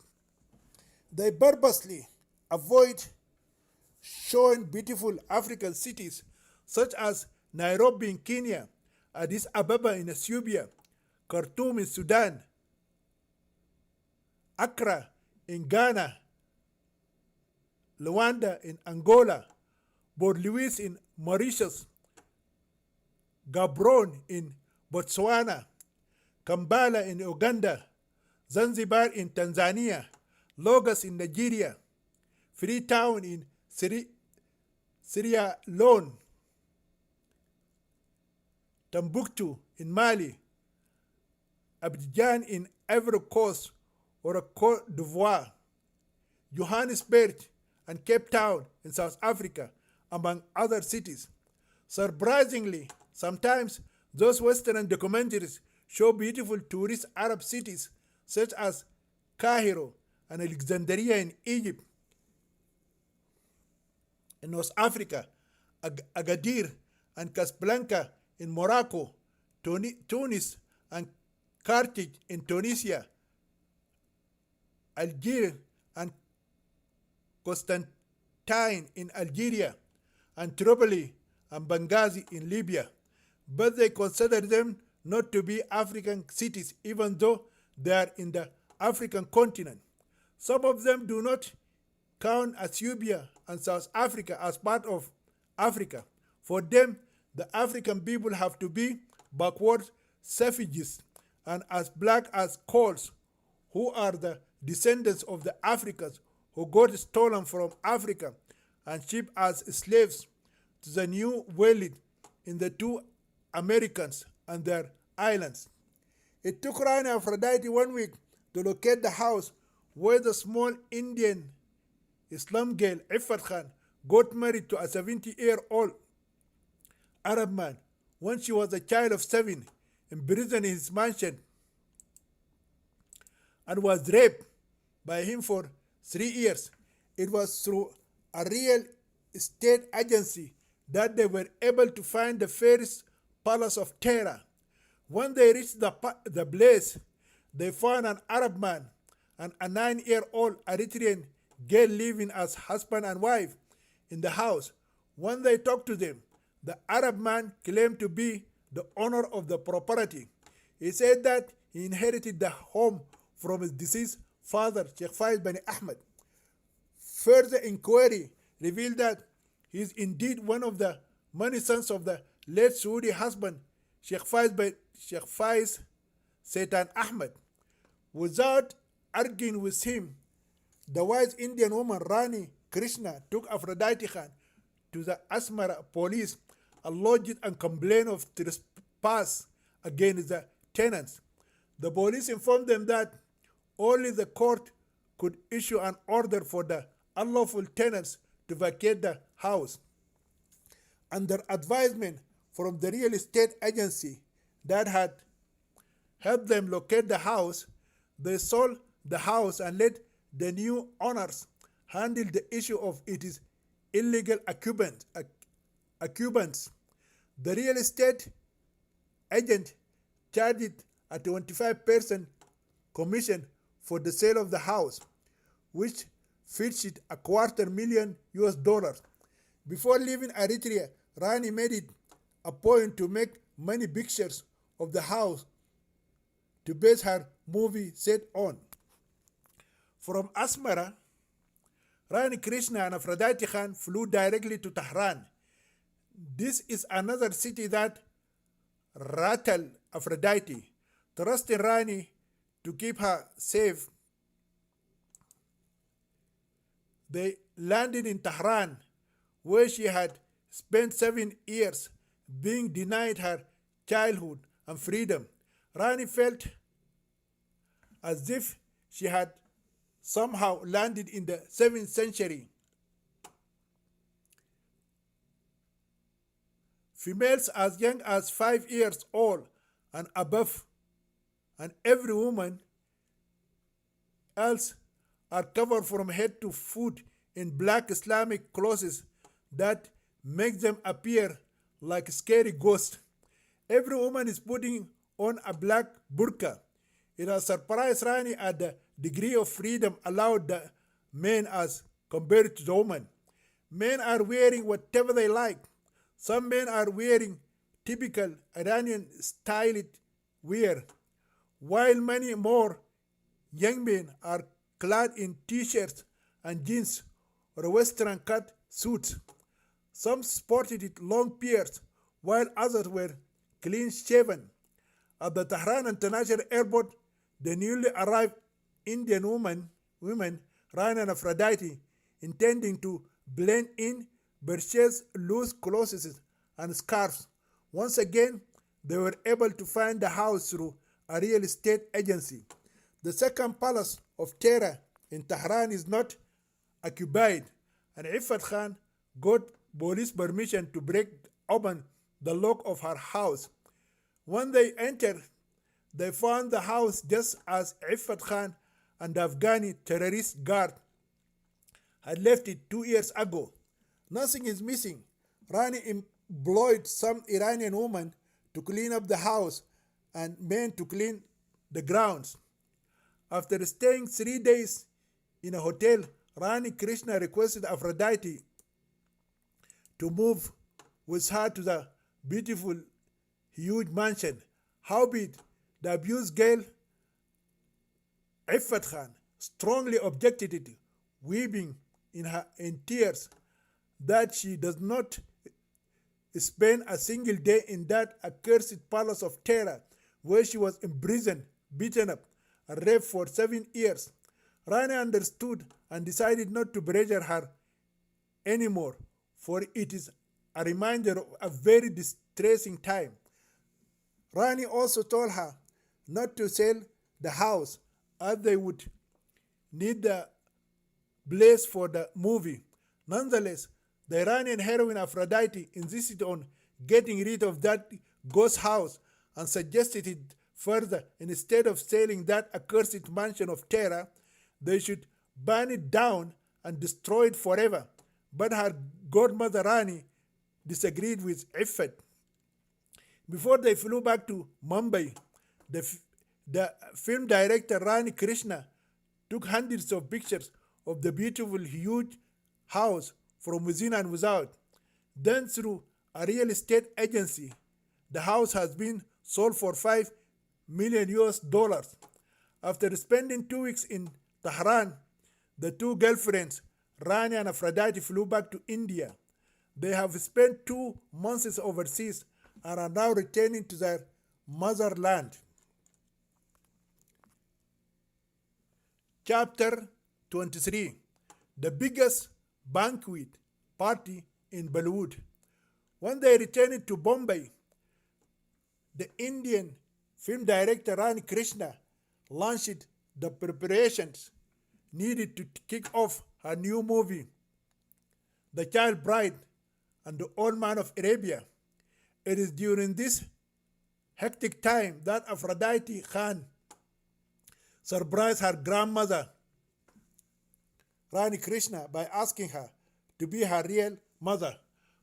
They purposely avoid showing beautiful African cities such as Nairobi in Kenya, Addis Ababa in Ethiopia, Khartoum in Sudan, Accra in Ghana, Luanda in Angola, Port Louis in Mauritius, Gaborone in Botswana, Kampala in Uganda, Zanzibar in Tanzania, Lagos in Nigeria, Freetown in Sierra Leone, Timbuktu in Mali, Abidjan in Ivory Coast or Cote d'Ivoire, Johannesburg and Cape Town in South Africa, among other cities. Surprisingly, sometimes those Western documentaries show beautiful tourist Arab cities such as Cairo and Alexandria in Egypt. In North Africa, Agadir and Casablanca in Morocco, Tunis and Carthage in Tunisia, Algiers and Constantine in Algeria, and Tripoli and Benghazi in Libya. But they consider them not to be African cities, even though they are in the African continent. Some of them do not count Ethiopia and South Africa as part of Africa. For them, the African people have to be backward savages and as black as coals, who are the descendants of the Africans who got stolen from Africa and shipped as slaves to the New World in the two Americans and their islands. It took Rani Aphrodite 1 week to locate the house where the small Indian Islam girl Iffat Khan got married to a 70-year-old Arab man when she was a child of 7, imprisoned in his mansion, and was raped by him for 3 years. It was through a real estate agency that they were able to find the first palace of terror. When they reached the place, they found an Arab man and a 9-year-old Eritrean girl living as husband and wife in the house. When they talked to them, the Arab man claimed to be the owner of the property. He said that he inherited the home from his deceased father, Sheikh Faiz Bani Ahmed. Further inquiry revealed that he is indeed one of the many sons of the late Saudi husband, Sheikh Faiz Satan Ahmed. Without arguing with him, the wise Indian woman Rani Krishna took Aphrodite Khan to the Asmara police and lodged and complained of trespass against the tenants. The police informed them that only the court could issue an order for the unlawful tenants to vacate the house. Under advisement from the real estate agency that had helped them locate the house, they sold the house and let the new owners handle the issue of its illegal occupants. The real estate agent charged a 25% commission for the sale of the house, which fetched it $250,000. Before leaving Eritrea, Rani made it a point to make many pictures of the house to base her movie set on. From Asmara, Rani Krishna and Aphrodite Khan flew directly to Tehran. This is another city that rattled Aphrodite, trusting Rani to keep her safe. They landed in Tehran, where she had spent 7 years being denied her childhood and freedom. Rani felt as if she had somehow landed in the 7th century. Females as young as 5 years old and above, and every woman else, are covered from head to foot in black Islamic clothes that make them appear like scary ghosts. Every woman is putting on a black burqa. It has surprised Rani at the degree of freedom allowed the men as compared to the women. Men are wearing whatever they like. Some men are wearing typical Iranian styled wear, while many more young men are clad in t-shirts and jeans or Western cut suits. Some sported long beards, while others were clean shaven. At the Tehran International Airport, the newly arrived Indian women Rani and Aphrodite, intending to blend in, purchased loose clothes and scarves. Once again, they were able to find the house through a real estate agency. The second palace of terror in Tehran is not occupied, and Iffat Khan got police permission to break open the lock of her house. When they entered, they found the house just as Iffat Khan and the Afghani terrorist guard had left it 2 years ago. Nothing is missing. Rani employed some Iranian woman to clean up the house and men to clean the grounds. After staying 3 days in a hotel, Rani Krishna requested Aphrodite to move with her to the beautiful, huge mansion. Howbeit, the abused girl, Iffat Khan, strongly objected it, weeping in tears that she does not spend a single day in that accursed palace of terror where she was imprisoned, beaten up, and raped for 7 years. Rani understood and decided not to pressure her anymore, for it is a reminder of a very distressing time. Rani also told her not to sell the house, as they would need the place for the movie. Nonetheless, the Iranian heroine Aphrodite insisted on getting rid of that ghost house and suggested it further. Instead of selling that accursed mansion of terror, they should burn it down, and destroy it forever. But her godmother Rani disagreed with Iffat. Before they flew back to Mumbai, the film director Rani Krishna took hundreds of pictures of the beautiful, huge house from within and without. Then, through a real estate agency, the house has been sold for 5 million US dollars. After spending 2 weeks in Tehran, the two girlfriends, Rani and Aphrodite, flew back to India. They have spent 2 months overseas and are now returning to their motherland. Chapter 23. The biggest banquet party in Bollywood. When they returned to Bombay, the Indian film director Rani Krishna launched the preparations needed to kick off her new movie, The Child Bride and the Old Man of Arabia. It is during this hectic time that Aphrodite Khan surprised her grandmother, Rani Krishna, by asking her to be her real mother.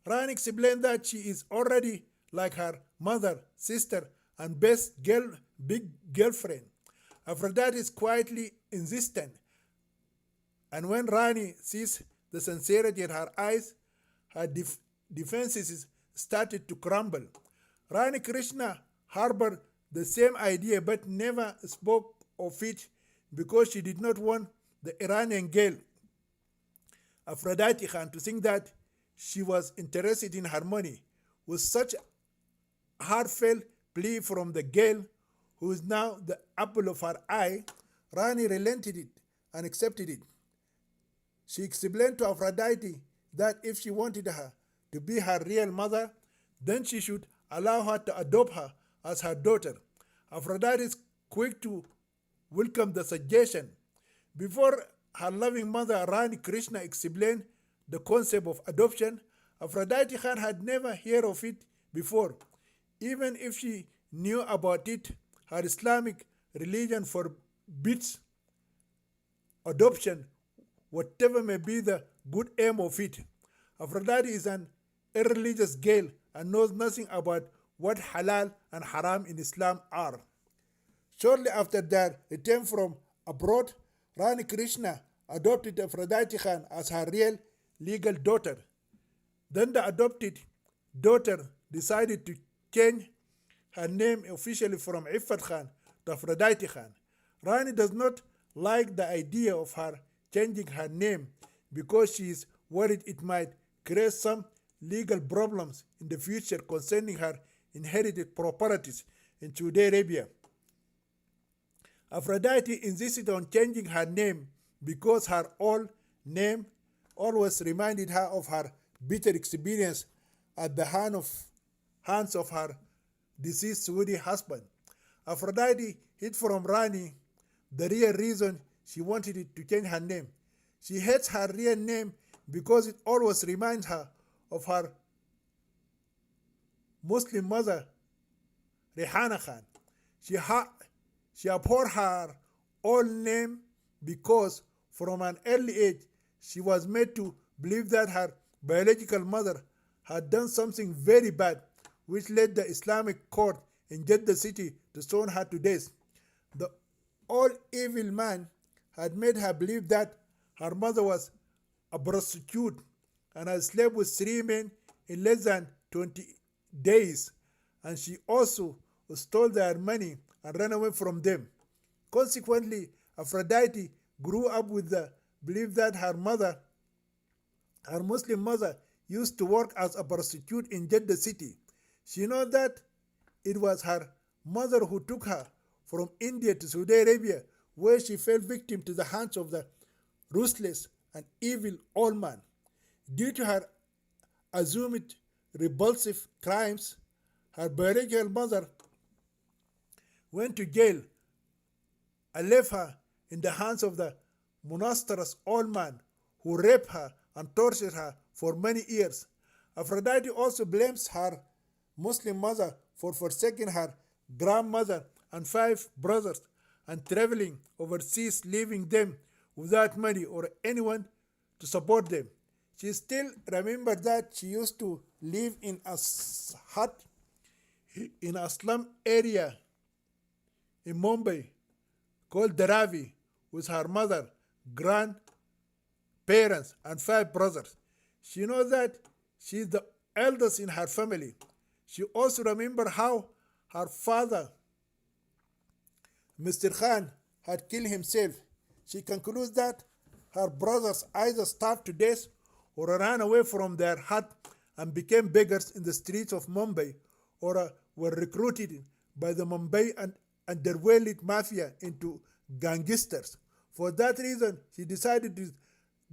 Rani explained that she is already like her mother, sister, and big girlfriend. Aphrodite is quietly insistent, and when Rani sees the sincerity in her eyes, her defenses started to crumble. Rani Krishna harbored the same idea but never spoke of it because she did not want the Iranian girl, Aphrodite Khan, to think that she was interested in her money. With such a heartfelt plea from the girl, who is now the apple of her eye, Rani relented it and accepted it. She explained to Aphrodite that if she wanted her to be her real mother, then she should allow her to adopt her as her daughter. Aphrodite is quick to welcome the suggestion. Before her loving mother Rani Krishna explained the concept of adoption, Aphrodite Khan had never heard of it before. Even if she knew about it, her Islamic religion forbids adoption, whatever may be the good aim of it. Aphrodite is an irreligious girl and knows nothing about what halal and haram in Islam are. Shortly after their return from abroad, Rani Krishna adopted Aphrodite Khan as her real legal daughter. Then the adopted daughter decided to change her name officially from Iffat Khan to Aphrodite Khan. Rani does not like the idea of her changing her name because she is worried it might create some legal problems in the future concerning her inherited properties in Saudi Arabia. Aphrodite insisted on changing her name because her old name always reminded her of her bitter experience at the hands of her deceased Saudi husband. Aphrodite hid from Rani the real reason she wanted it to change her name. She hates her real name because it always reminds her of her Muslim mother, Rehana Khan. She abhorred her old name because from an early age she was made to believe that her biological mother had done something very bad, which led the Islamic court in Jeddah city to stone her to death. The old evil man had made her believe that her mother was a prostitute and had slept with 3 men in less than 20 days, and she also stole their money and ran away from them. Consequently, Aphrodite grew up with the belief that her Muslim mother, used to work as a prostitute in Jeddah city. She knew that it was her mother who took her from India to Saudi Arabia, where she fell victim to the hands of the ruthless and evil old man. Due to her assumed repulsive crimes, her biological mother went to jail and left her in the hands of the monstrous old man who raped her and tortured her for many years. Aphrodite also blames her Muslim mother for forsaking her grandmother and 5 brothers and traveling overseas, leaving them without money or anyone to support them. She still remembered that she used to live in a hut in a slum area in Mumbai called Dharavi with her mother, grandparents, and five brothers. She knows that she is the eldest in her family. She also remembered how her father, Mr. Khan, had killed himself. She concludes that her brothers either starved to death or ran away from their hut and became beggars in the streets of Mumbai, or were recruited by the Mumbai and underworld mafia into gangsters. For that reason, she decided to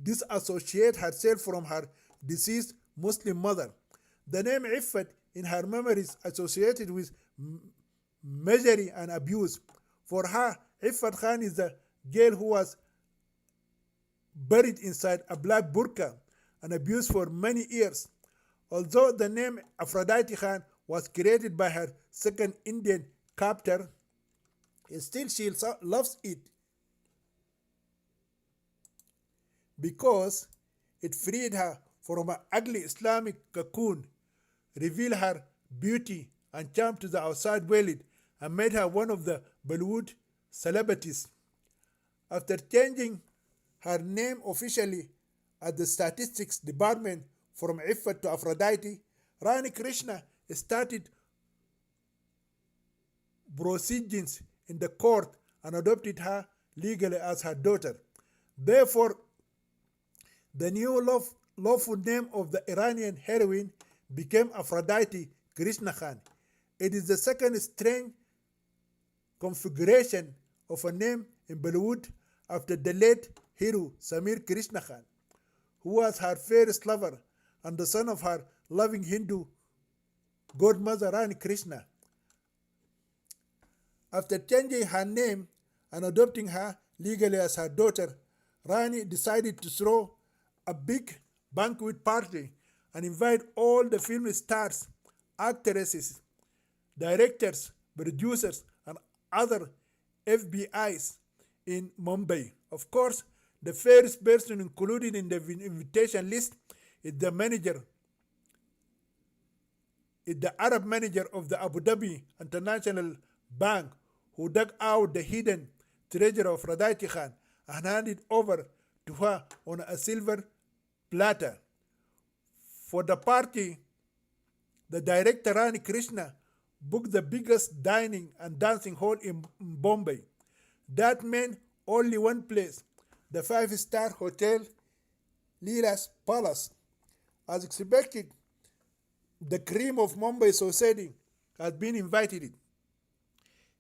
disassociate herself from her deceased Muslim mother. The name Iffat in her memory is associated with misery and abuse. For her, Iffat Khan is the girl who was buried inside a black burqa and abused for many years. Although the name Aphrodite Khan was created by her second Indian captor, still she loves it because it freed her from an ugly Islamic cocoon, revealed her beauty and charm to the outside world, and made her one of the Bollywood celebrities. After changing her name officially at the statistics department from Iffat to Aphrodite, Rani Krishna started proceedings in the court and adopted her legally as her daughter. Therefore, the new lawful name of the Iranian heroine became Aphrodite Krishna Khan. It is the second strange configuration of a name in Bollywood after the late hero Samir Krishna Khan, who was her fairest lover and the son of her loving Hindu godmother Rani Krishna. After changing her name and adopting her legally as her daughter, Rani decided to throw a big banquet party and invite all the film stars, actresses, directors, producers, and other FBIs in Mumbai. Of course, the first person included in the invitation list is the Arab manager of the Abu Dhabi International Bank, who dug out the hidden treasure of Aphrodite Khan and handed over to her on a silver platter. For the party, the director Rani Krishna booked the biggest dining and dancing hall in Bombay. That meant only one place, the five-star hotel Leela's Palace. As expected, the cream of Mumbai society had been invited.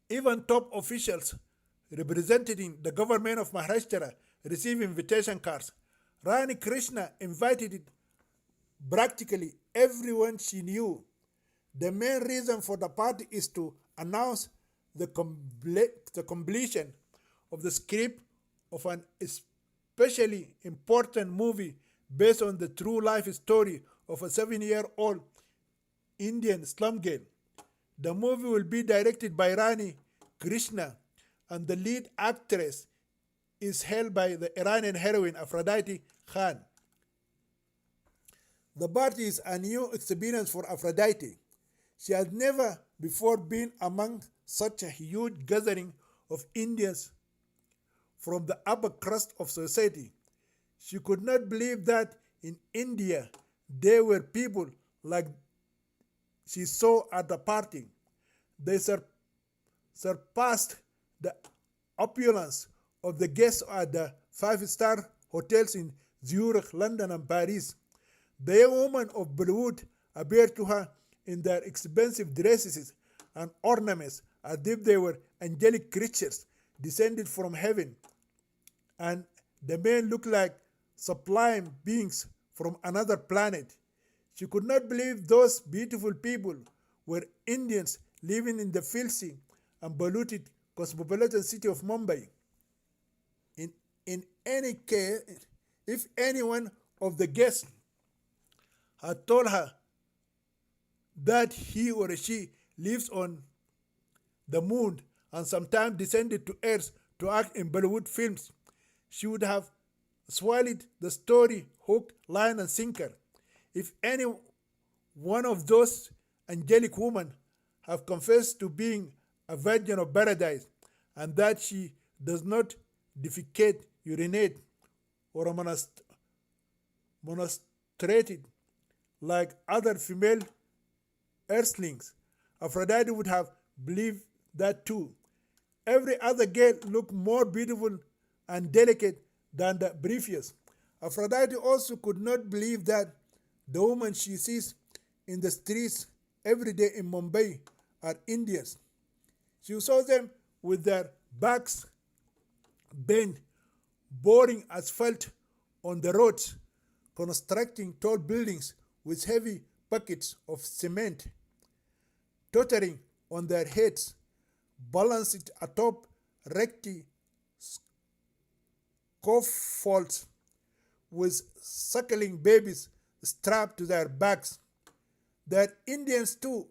Even top officials representing the government of Maharashtra received invitation cards. Rani Krishna invited practically everyone she knew. The main reason for the party is to announce the completion of the script of an especially important movie based on the true life story of a 7-year-old Indian slum girl. The movie will be directed by Rani Krishna, and the lead actress is held by the Iranian heroine Aphrodite Khan. The party is a new experience for Aphrodite. She had never before been among such a huge gathering of Indians from the upper crust of society. She could not believe that in India there were people like she saw at the party. They surpassed the opulence of the guests at the five-star hotels in Zurich, London, and Paris. The young women of Bollywood appeared to her in their expensive dresses and ornaments as if they were angelic creatures descended from heaven, and the men looked like sublime beings from another planet. She could not believe those beautiful people were Indians living in the filthy and polluted cosmopolitan city of Mumbai. In any case, if any one of the guests had told her that he or she lives on the moon and sometimes descended to Earth to act in Bollywood films, she would have swallowed the story hook, line, and sinker. If any one of those angelic women have confessed to being a virgin of paradise and that she does not defecate, urinate, or monstrated like other female earthlings, Aphrodite would have believed that too. Every other girl looked more beautiful and delicate than the previous. Aphrodite also could not believe that the women she sees in the streets every day in Mumbai are Indians. She saw them with their backs bent, boring asphalt on the roads, constructing tall buildings with heavy buckets of cement tottering on their heads, balanced atop recti scaffolds with suckling babies strapped to their backs. They're Indians too.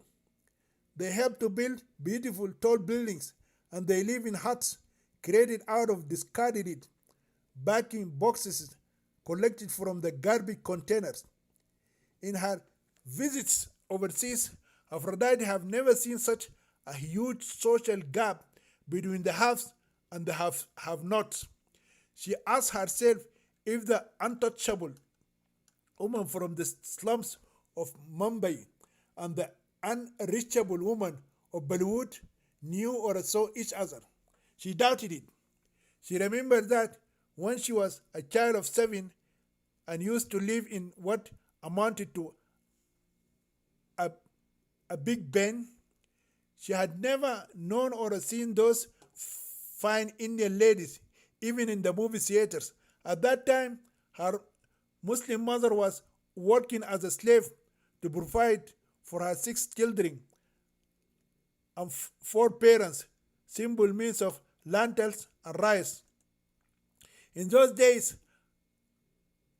They help to build beautiful tall buildings and they live in huts created out of discarded packing boxes collected from the garbage containers. In her visits overseas, Aphrodite have never seen such a huge social gap between the haves and the have-nots. She asks herself if the untouchable woman from the slums of Mumbai and the unreachable woman of Bollywood knew or saw each other. She doubted it. She remembered that when she was a child of 7 and used to live in what amounted to a, a big Ben, she had never known or seen those fine Indian ladies, even in the movie theaters. At that time, her Muslim mother was working as a slave to provide for her 6 children and 4 parents, simple means of lentils and rice. In those days,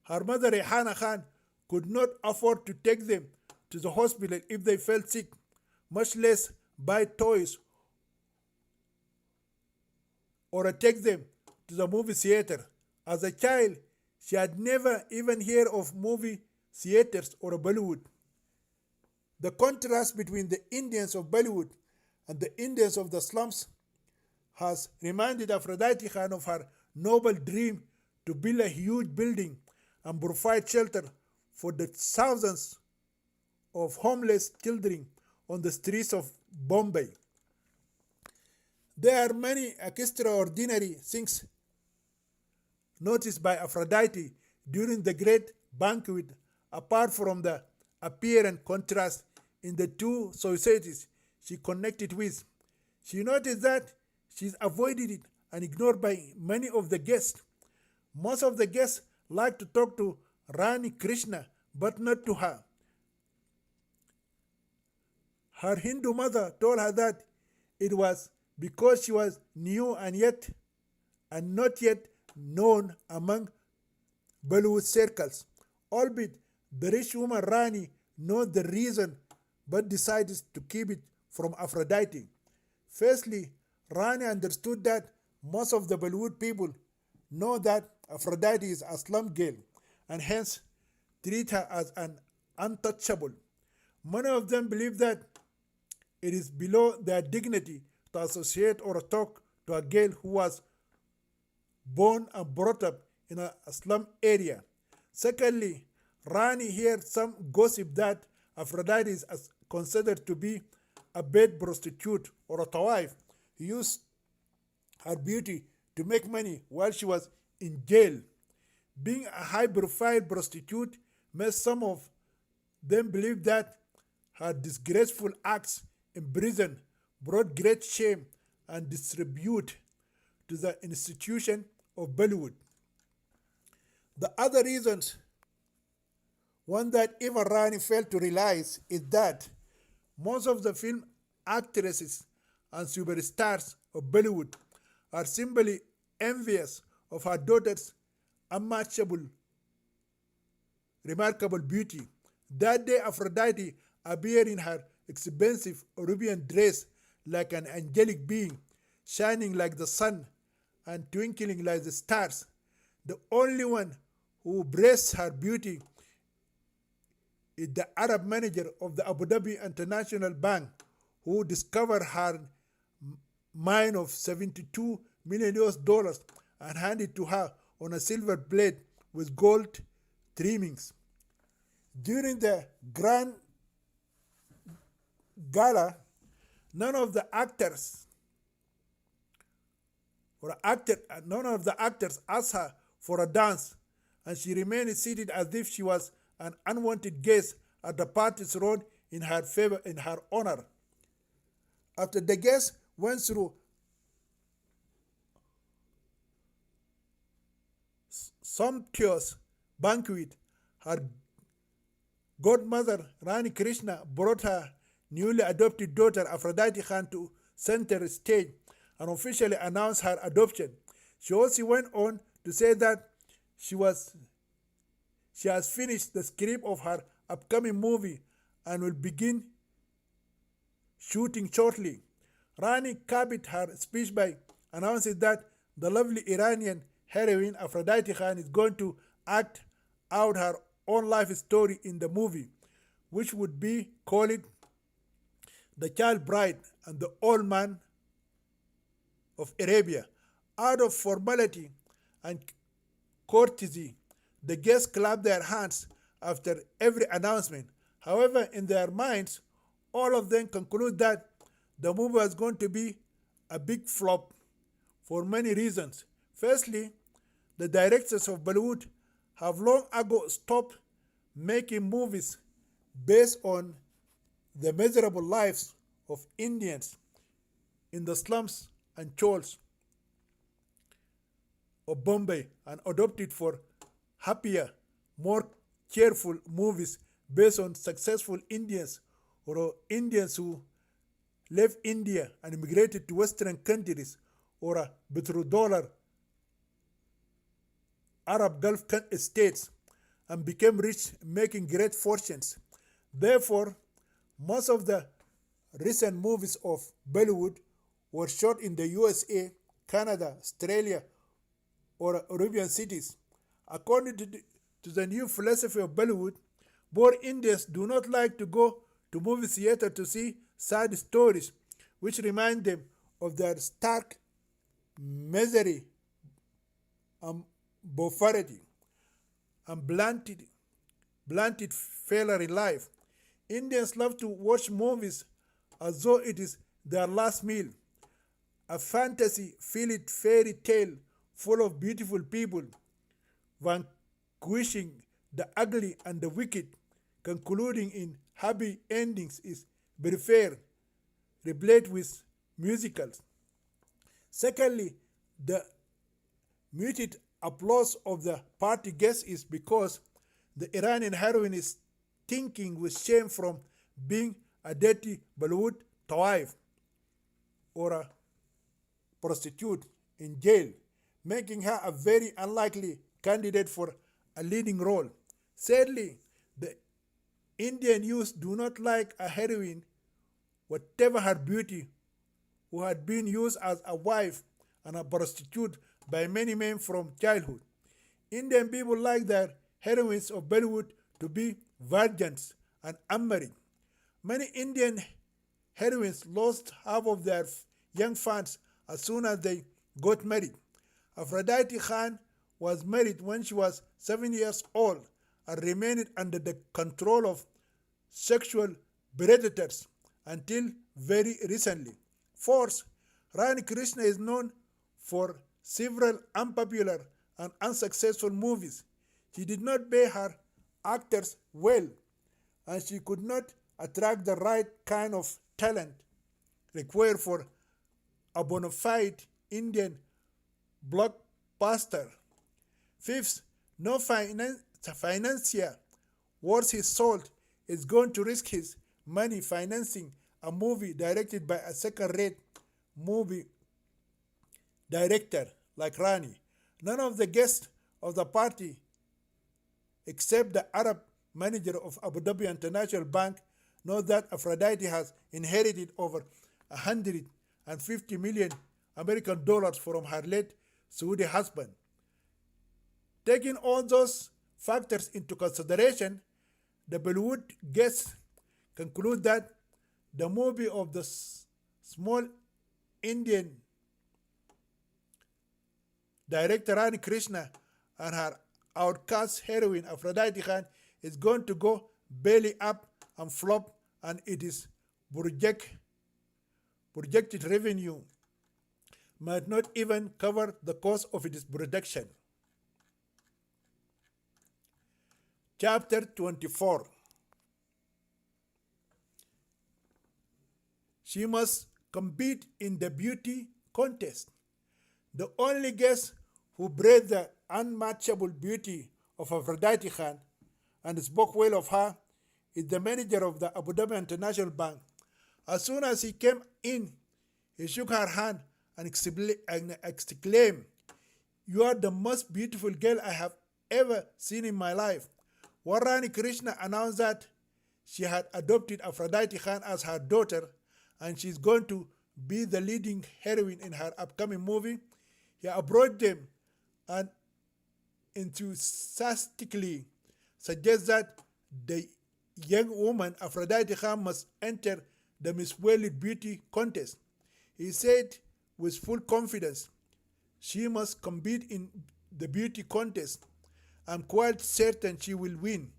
her mother Rehana Khan could not afford to take them to the hospital if they felt sick, much less buy toys or take them to the movie theater. As a child, she had never even heard of movie theaters or Bollywood. The contrast between the Indians of Bollywood and the Indians of the slums has reminded Aphrodite Khan of her noble dream to build a huge building and provide shelter for the thousands of homeless children on the streets of Bombay. There are many extraordinary things noticed by Aphrodite during the great banquet apart from the apparent contrast in the two societies she connected with. She noticed that she is avoided it and ignored by many of the guests. Most of the guests like to talk to Rani Krishna, but not to her. Her Hindu mother told her that it was because she was new and not yet known among Bollywood circles. Albeit the rich woman Rani knows the reason but decided to keep it from Aphrodite. Firstly, Rani understood that most of the Bollywood people know that Aphrodite is a slum girl and hence treat her as an untouchable. Many of them believe that it is below their dignity to associate or talk to a girl who was born and brought up in a slum area. Secondly, Rani heard some gossip that Aphrodite is considered to be a bed prostitute or a tawaif who used her beauty to make money while she was in jail. Being a high-profile prostitute made some of them believe that her disgraceful acts in prison brought great shame and disrepute to the institution of Bollywood. The other reasons, one that even Rani failed to realize, is that most of the film actresses and superstars of Bollywood are simply envious of her daughter's unmatchable, remarkable beauty. That day, Aphrodite appeared in her expensive Arabian dress like an angelic being, shining like the sun and twinkling like the stars. The only one who breasts her beauty is the Arab manager of the Abu Dhabi International Bank, who discovered her mine of $72 million and handed it to her on a silver plate with gold trimmings. During the grand gala, none of the actors asked her for a dance, and she remained seated as if she was an unwanted guest at the party thrown in her favor in her honor. After the guests went through sumptuous banquet, her godmother Rani Krishna brought her newly adopted daughter Aphrodite Khan to center stage and officially announced her adoption. She also went on to say that she has finished the script of her upcoming movie and will begin shooting shortly. Rani capped her speech by announcing that the lovely Iranian heroine Aphrodite Khan is going to act out her own life story in the movie, which would be called The Child Bride and the Old Man of Arabia. Out of formality and courtesy, the guests clapped their hands after every announcement. However, in their minds, all of them conclude that the movie was going to be a big flop for many reasons. Firstly, the directors of Bollywood have long ago stopped making movies based on the miserable lives of Indians in the slums and chawls of Bombay and adopted for happier, more cheerful movies based on successful Indians or Indians who left India and immigrated to Western countries or a petrodollar Arab Gulf states and became rich, making great fortunes. Therefore, most of the recent movies of Bollywood were shot in the USA, Canada, Australia, or Arabian cities. According to the new philosophy of Bollywood, born Indians do not like to go to movie theater to see sad stories, which remind them of their stark misery and poverty and blunted failure in life. Indians love to watch movies as though it is their last meal, a fantasy-filled fairy tale full of beautiful people vanquishing the ugly and the wicked, concluding in happy endings is very fair, replete with musicals. Secondly, the muted applause of the party guests is because the Iranian heroine is thinking with shame from being a dirty Bollywood tawaif or a prostitute in jail, making her a very unlikely candidate for a leading role. Sadly, the Indian youth do not like a heroine, whatever her beauty, who had been used as a wife and a prostitute by many men from childhood. Indian people like their heroines of Bollywood to be virgins and unmarried. Many Indian heroines lost half of their young fans as soon as they got married. Aphrodite Khan was married when she was 7 years old and remained under the control of sexual predators until very recently. Fourth, Rani Krishna is known for several unpopular and unsuccessful movies. She did not pay her actors well, and she could not attract the right kind of talent required for a bona fide Indian blockbuster. Fifth, no financier worth his salt is going to risk his money financing a movie directed by a second-rate movie director like Rani. None of the guests of the party, except the Arab manager of Abu Dhabi International Bank, know that Aphrodite has inherited over $150 million American dollars from her late Saudi husband. Taking all those factors into consideration, the Bollywood guests conclude that the movie of the small Indian director Rani Krishna and her outcast heroine Aphrodite Khan is going to go belly up and flop, and it is projected revenue might not even cover the cost of its production. Chapter 24. She must compete in the beauty contest. The only guest who bred the unmatchable beauty of Aphrodite Khan and spoke well of her is the manager of the Abu Dhabi International Bank. As soon as he came in, he shook her hand and exclaimed, "You are the most beautiful girl I have ever seen in my life." Rani Krishna announced that she had adopted Aphrodite Khan as her daughter and she's going to be the leading heroine in her upcoming movie. He approached them and enthusiastically suggests that the young woman Aphrodite Khan must enter the Miss World Beauty contest. He said with full confidence, "She must compete in the beauty contest. I'm quite certain she will win."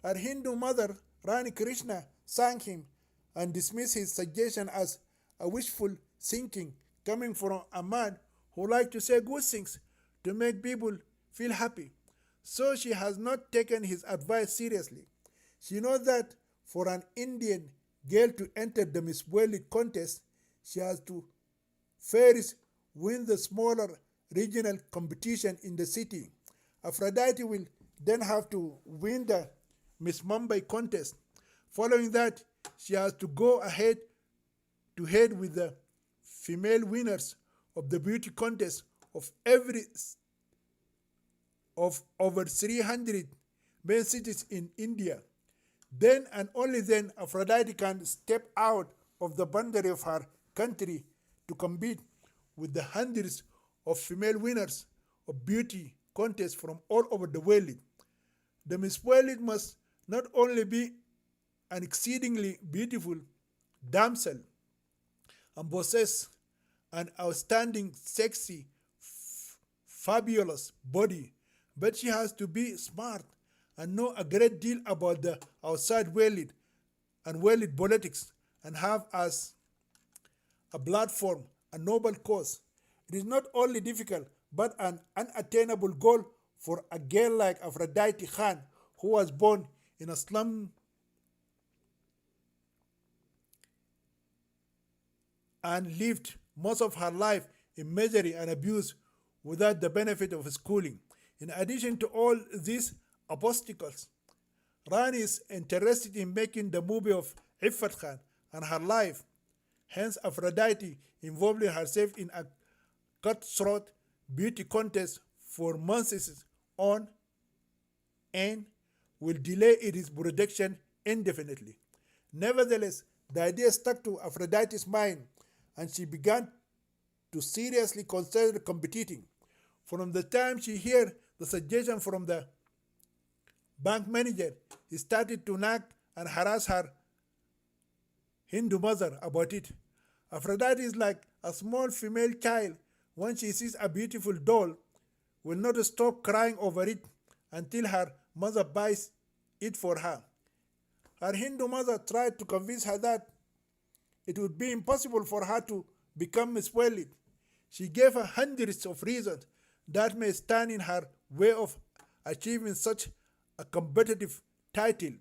Her Hindu mother, Rani Krishna, thanked him and dismissed his suggestion as a wishful thinking coming from a man who liked to say good things to make people feel happy. So she has not taken his advice seriously. She knows that for an Indian girl to enter the Miss World contest, she has to first win the smaller regional competition in the city. Aphrodite will then have to win the Miss Mumbai contest. Following that, she has to go ahead to head with the female winners of the beauty contest of over 300 main cities in India. Then and only then Aphrodite can step out of the boundary of her country to compete with the hundreds of female winners of beauty contests from all over the world. The Miss World must not only be an exceedingly beautiful damsel and possess an outstanding, sexy, fabulous body, but she has to be smart and know a great deal about the outside world and world politics and have as a platform a noble cause. It is not only difficult but an unattainable goal for a girl like Aphrodite Khan, who was born in a slum and lived most of her life in misery and abuse without the benefit of schooling. In addition to all these obstacles, Rani is interested in making the movie of Iffat Khan and her life. Hence, Aphrodite involving herself in a cutthroat beauty contest for months on end will delay its production indefinitely. Nevertheless, the idea stuck to Aphrodite's mind and she began to seriously consider competing. From the time she heard the suggestion from the bank manager, he started to nag and harass her Hindu mother about it. Aphrodite is like a small female child. When she sees a beautiful doll, will not stop crying over it until her mother buys it for her. Her Hindu mother tried to convince her that it would be impossible for her to become Miss World. She gave her hundreds of reasons that may stand in her way of achieving such a competitive title.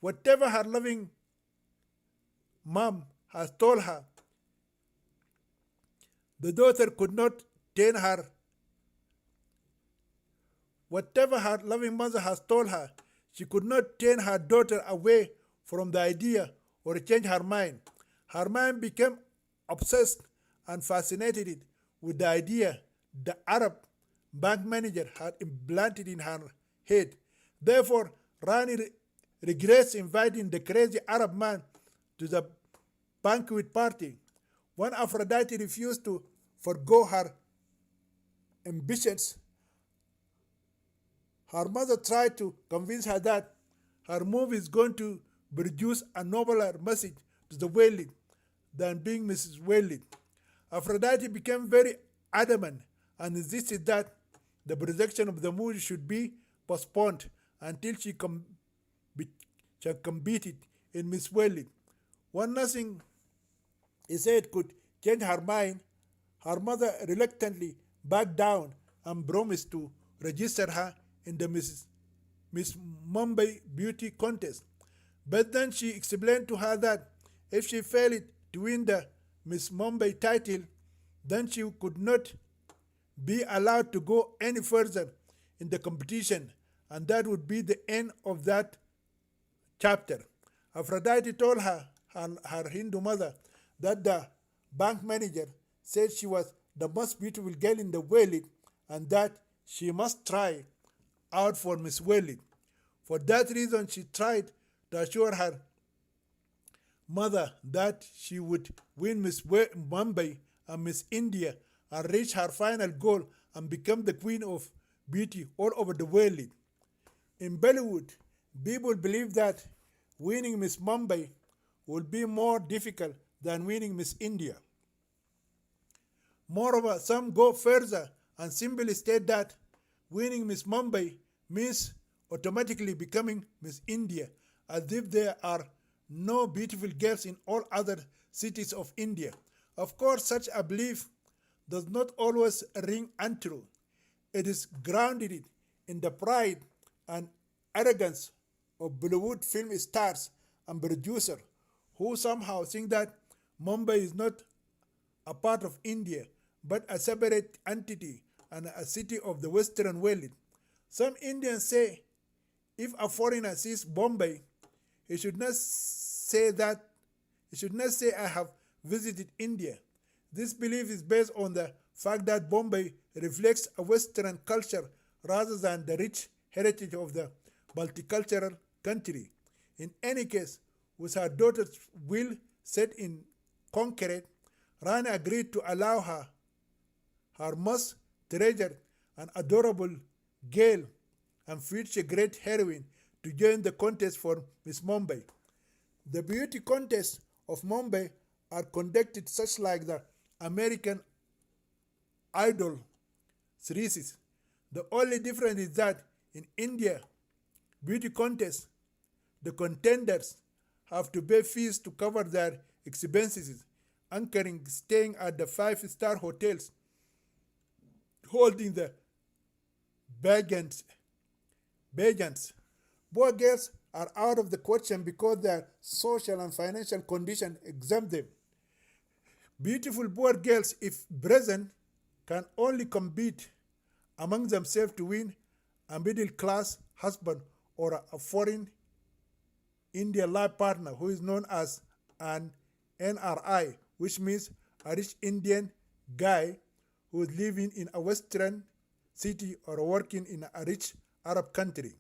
Whatever her loving mom has told her, the daughter could not turn her. Whatever her loving mother has told her, she could not turn her daughter away from the idea or change her mind. Her mind became obsessed and fascinated with the idea the Arab bank manager had implanted in her head. Therefore, Rani regrets inviting the crazy Arab man to the banquet party. When Aphrodite refused to forgo her ambitions Her mother tried to convince her that her move is going to produce a nobler message to the Walid than being Mrs. Walid. Aphrodite became very adamant and insisted that the production of the movie should be postponed until she competed in Miss Walid. When nothing he said could change her mind, her mother reluctantly backed down and promised to register her in the Miss Mumbai beauty contest. But then she explained to her that if she failed to win the Miss Mumbai title, then she could not be allowed to go any further in the competition, and that would be the end of that chapter. Aphrodite told her Hindu mother that the bank manager said she was the most beautiful girl in the world and that she must try out for Miss World. For that reason, she tried to assure her mother that she would win Miss Mumbai and Miss India and reach her final goal and become the queen of beauty all over the world. In Bollywood, people believe that winning Miss Mumbai will be more difficult than winning Miss India. Moreover, some go further and simply state that winning Miss Mumbai means automatically becoming Miss India, as if there are no beautiful girls in all other cities of India. Of course, such a belief does not always ring untrue. It is grounded in the pride and arrogance of Bollywood film stars and producers who somehow think that Mumbai is not a part of India but a separate entity and a city of the Western world. Some Indians say if a foreigner sees Bombay, he should not say I have visited India. This belief is based on the fact that Bombay reflects a Western culture rather than the rich heritage of the multicultural country. In any case, with her daughter's will set in concrete, Rani agreed to allow her most treasured and adorable girl and future great heroine, to join the contest for Miss Mumbai. The beauty contests of Mumbai are conducted such like the American Idol series. The only difference is that in India, beauty contests, the contenders have to pay fees to cover their expenses, anchoring, staying at the five-star hotels, holding the pageants. Boy girls are out of the question because their social and financial condition exempt them. Beautiful boy girls, if present, can only compete among themselves to win a middle class husband or a foreign Indian life partner who is known as an NRI, which means a rich Indian guy who is living in a Western city or working in a rich Arab country.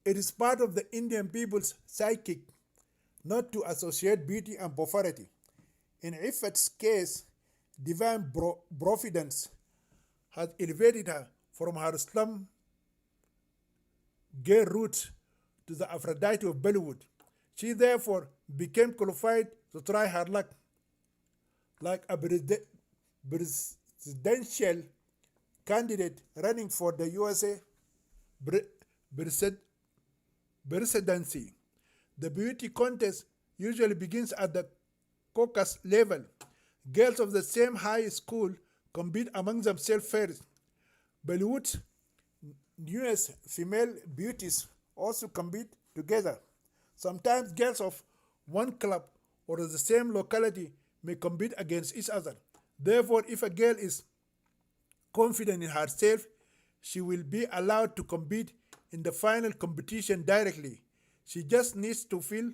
It is part of the Indian people's psyche not to associate beauty and poverty. In Iffat's case, divine providence has elevated her from her slum girl roots to the Aphrodite of Bollywood. She therefore became qualified to try her luck. Like a presidential candidate running for the USA presidency, the beauty contest usually begins at the caucus level. Girls of the same high school compete among themselves first. Bollywood's newest female beauties also compete together. Sometimes girls of one club or the same locality may compete against each other. Therefore, if a girl is confident in herself, she will be allowed to compete in the final competition directly. She just needs to fill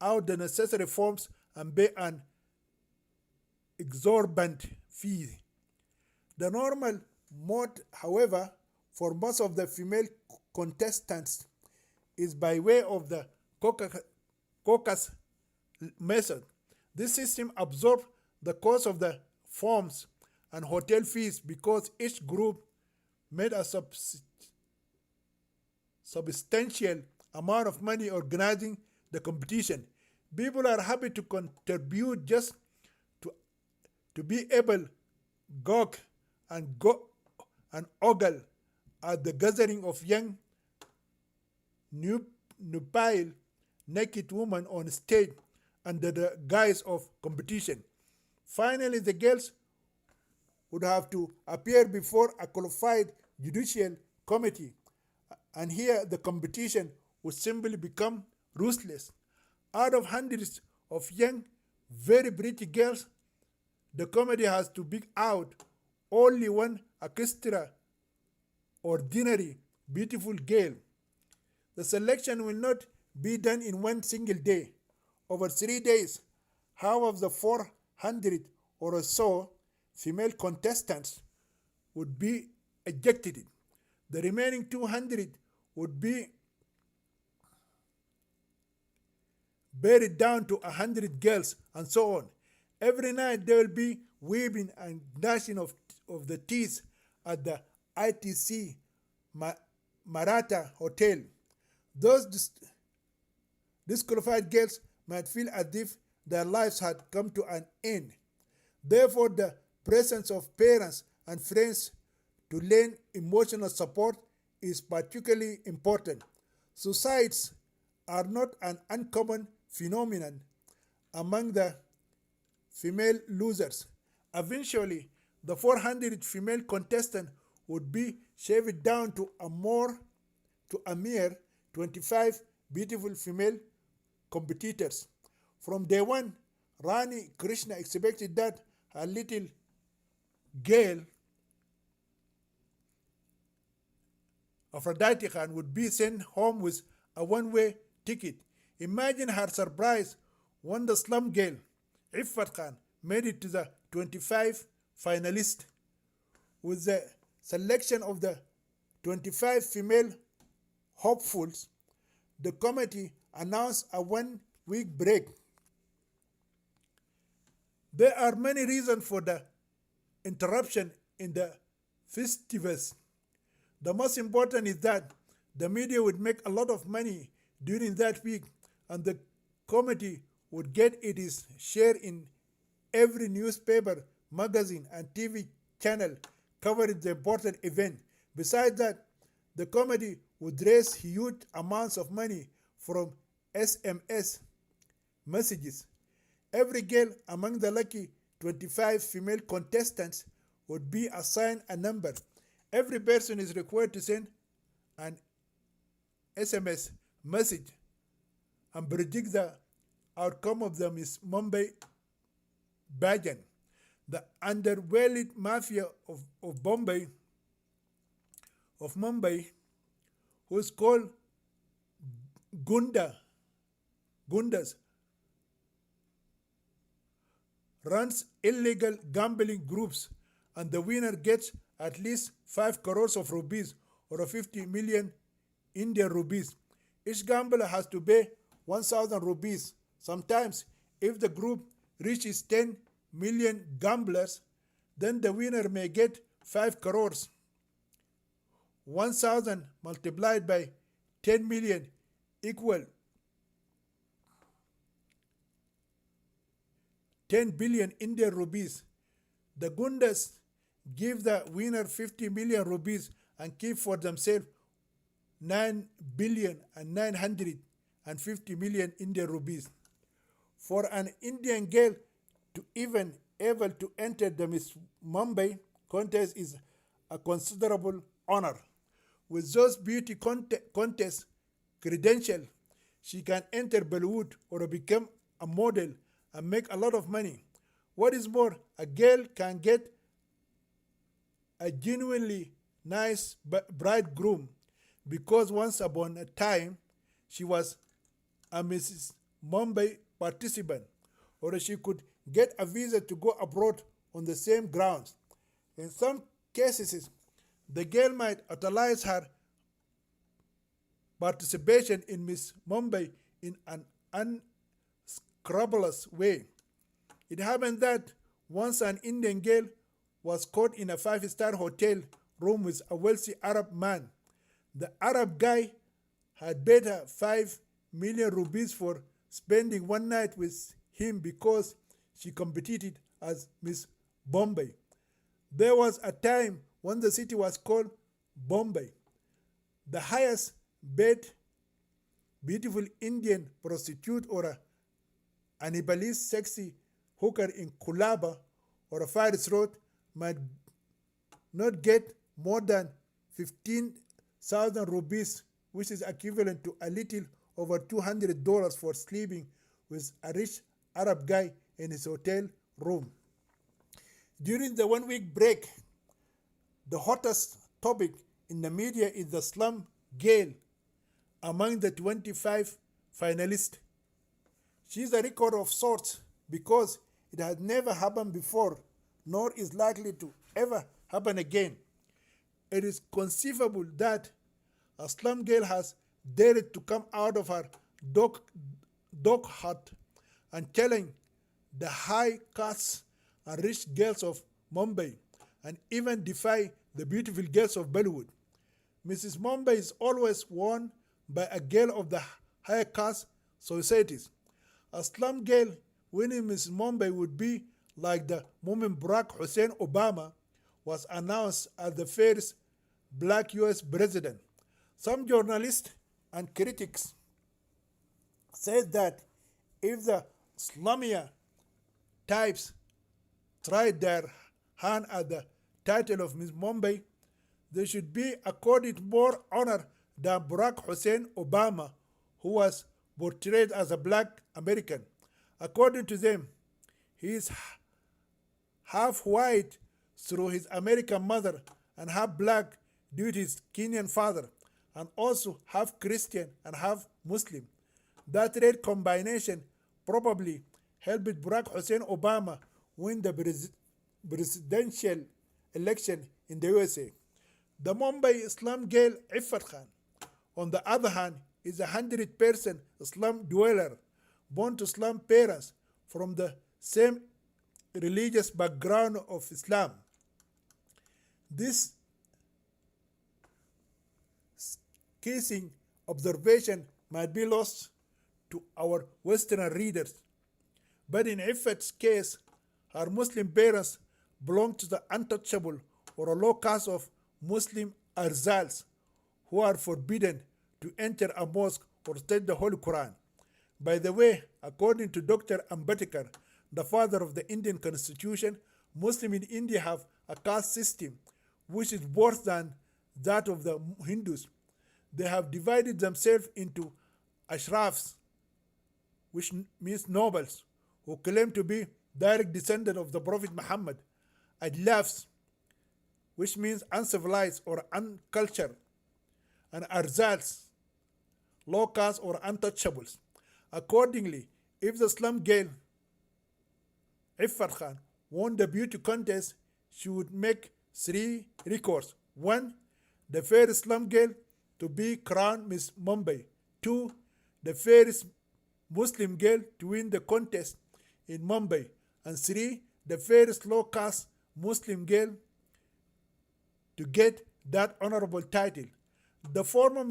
out the necessary forms and pay an exorbitant fee. The normal mode, however, for most of the female contestants is by way of the caucus method. This system absorbs the cost of the forms and hotel fees because each group made a substantial amount of money organizing the competition. People are happy to contribute just to, to be able gawk and go and ogle at the gathering of young nubile naked women on stage under the guise of competition. Finally, the girls would have to appear before a qualified judicial committee, and here the competition would simply become ruthless. Out of hundreds of young, very pretty girls, the committee has to pick out only one ordinary, beautiful girl. The selection will not be done in one single day. Over 3 days, half of the 400 or so female contestants would be ejected. The remaining 200 would be buried down to 100 girls, and so on. Every night there will be weeping and gnashing of the teeth at the ITC Maratha Hotel. Those disqualified girls might feel as if their lives had come to an end. Therefore, the presence of parents and friends to lend emotional support is particularly important. Suicides are not an uncommon phenomenon among the female losers. Eventually, the 400 female contestants would be shaved down to a mere 25 beautiful female competitors. From day one, Rani Krishna expected that her little girl, Aphrodite Khan, would be sent home with a one-way ticket. Imagine her surprise when the slum girl, Iffat Khan, made it to the 25 finalists. With the selection of the 25 female hopefuls, the committee announced a one-week break. There are many reasons for the interruption in the festivities. The most important is that the media would make a lot of money during that week, and the committee would get its share in every newspaper, magazine, and TV channel covering the important event. Besides that, the committee would raise huge amounts of money from SMS messages. Every girl among the lucky 25 female contestants would be assigned a number. Every person is required to send an SMS message and predict the outcome of the Miss Mumbai pageant. The underworld mafia of Mumbai, who is called Gundas, runs illegal gambling groups, and the winner gets at least 5 crores of rupees or 50 million Indian rupees. Each gambler has to pay 1,000 rupees. Sometimes, if the group reaches 10 million gamblers, then the winner may get 5 crores. 1,000 multiplied by 10 million equal 10 billion Indian rupees. The Gundas give the winner 50 million rupees and keep for themselves 9 billion and 950 million Indian rupees. For an Indian girl to even able to enter the Miss Mumbai contest is a considerable honor. With those beauty contest credentials, she can enter Bollywood or become a model and make a lot of money. What is more, a girl can get a genuinely nice bridegroom because once upon a time she was a Mrs. Mumbai participant, or she could get a visa to go abroad on the same grounds. In some cases, the girl might utilize her participation in Miss Mumbai in an unscrupulous way. It happened that once an Indian girl was caught in a 5-star hotel room with a wealthy Arab man. The Arab guy had paid her 5 million rupees for spending one night with him because she competed as Miss Bombay. There was a time when the city was called Bombay. The highest paid beautiful Indian prostitute or a Nepalese sexy hooker in Kulaba or a Faris Road might not get more than 15,000 rupees, which is equivalent to a little over $200 for sleeping with a rich Arab guy in his hotel room. During the 1 week break, the hottest topic in the media is the slum girl among the 25 finalists. She is a record of sorts because it has never happened before, nor is likely to ever happen again. It is conceivable that a slum girl has dared to come out of her dog hut and challenge the high castes and rich girls of Mumbai and even defy the beautiful girls of Bollywood. Mrs. Mumbai is always won by a girl of the higher caste societies. A slum girl winning Mrs. Mumbai would be like the moment Barack Hussein Obama was announced as the first black US president. Some journalists and critics said that if the slummier types tried their hand at the title of Miss Mumbai, they should be accorded more honor than Barack Hussein Obama, who was portrayed as a black American. According to them, he is half white through his American mother and half black due to his Kenyan father, and also half Christian and half Muslim. That rare combination probably helped Barack Hussein Obama win the presidential election in the USA. The Mumbai slum girl Iffat Khan, on the other hand, is a 100% slum dweller, born to slum parents from the same religious background of Islam. This casing observation might be lost to our Western readers, but in Iffat's case, her Muslim parents belong to the untouchable or a low caste of Muslim Arzals who are forbidden to enter a mosque or study the Holy Quran. By the way, according to Dr. Ambedkar, the father of the Indian Constitution, Muslims in India have a caste system which is worse than that of the Hindus. They have divided themselves into ashrafs, which means nobles, who claim to be direct descendant of the Prophet Muhammad, adlafs, which means uncivilized or uncultured, and arzals, low caste or untouchables. Accordingly, if the slum girl Iffat Khan won the beauty contest, she would make 3 records. 1. The fairest slum girl to be crowned Miss Mumbai. 2. The fairest Muslim girl to win the contest in Mumbai. And 3. The fairest low caste Muslim girl to get that honorable title. The former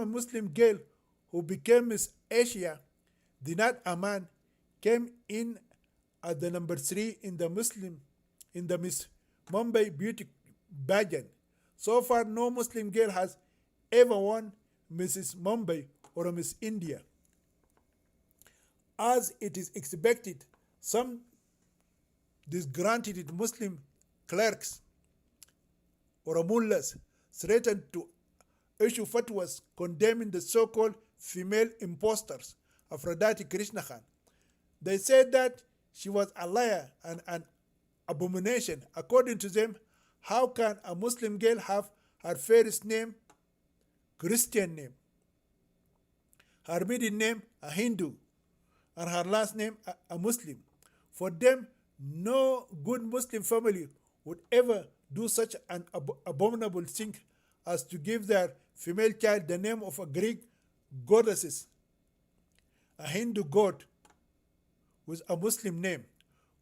Muslim girl who became Miss Asia, Dinat Aman, came in at the number 3 in the Miss Mumbai beauty pageant. So far, no Muslim girl has ever won Mrs. Mumbai or Miss India. As it is expected, some disgruntled Muslim clerks or mullahs threatened to issue fatwas condemning the so-called female impostors, Aphrodite Krishna Khan. They said that she was a liar and an abomination. According to them, how can a Muslim girl have her first name Christian name, her middle name a Hindu, and her last name a Muslim? For them, no good Muslim family would ever do such an abominable thing as to give their female child the name of a Greek goddess, a Hindu god with a Muslim name.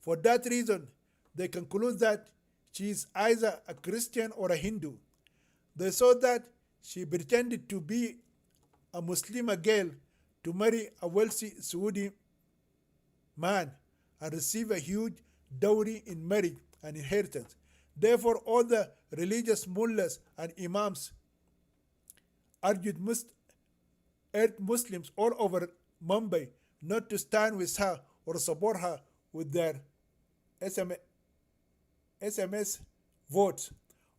For that reason, they conclude that she is either a Christian or a Hindu. They saw that she pretended to be a Muslima girl to marry a wealthy Saudi man and receive a huge dowry in marriage and inheritance. Therefore, all the religious mullahs and imams urged Muslims all over Mumbai not to stand with her or support her with their SMS votes.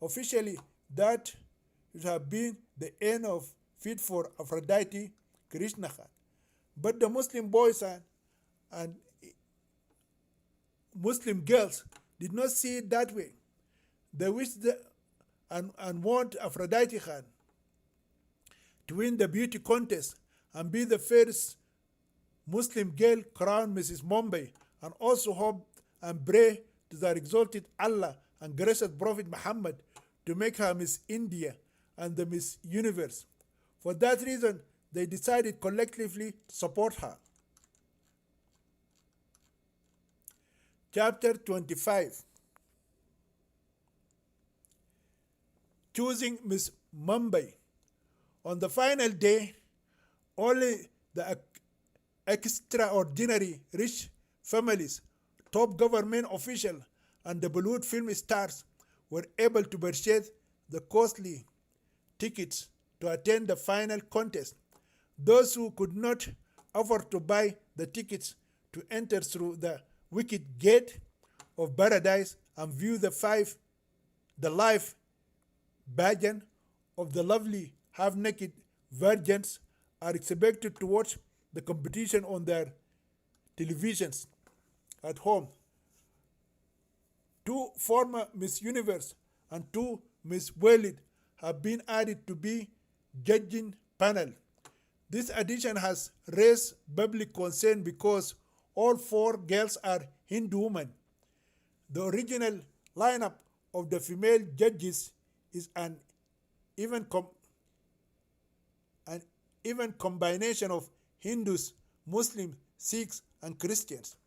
Officially, that should have been the end of Fit for Aphrodite Krishna Khan. But the Muslim boys and Muslim girls did not see it that way. They wished and want Aphrodite Khan to win the beauty contest and be the first Muslim girl crowned Mrs. Mumbai, and also hope and pray to their exalted Allah and gracious Prophet Muhammad to make her Miss India and the Miss Universe. For that reason, they decided collectively to support her. Chapter 25. Choosing Miss Mumbai. On the final day, only the extraordinary rich families, top government officials, and the Bollywood film stars were able to purchase the costly tickets to attend the final contest. Those who could not afford to buy the tickets to enter through the wicket gate of paradise and view the live pageant of the lovely half-naked virgins are expected to watch the competition on their televisions at home. 2 former Miss Universe and 2 Miss World have been added to be judging panel. This addition has raised public concern because all 4 girls are Hindu women. The original lineup of the female judges is an even combination of Hindus, Muslims, Sikhs, and Christians.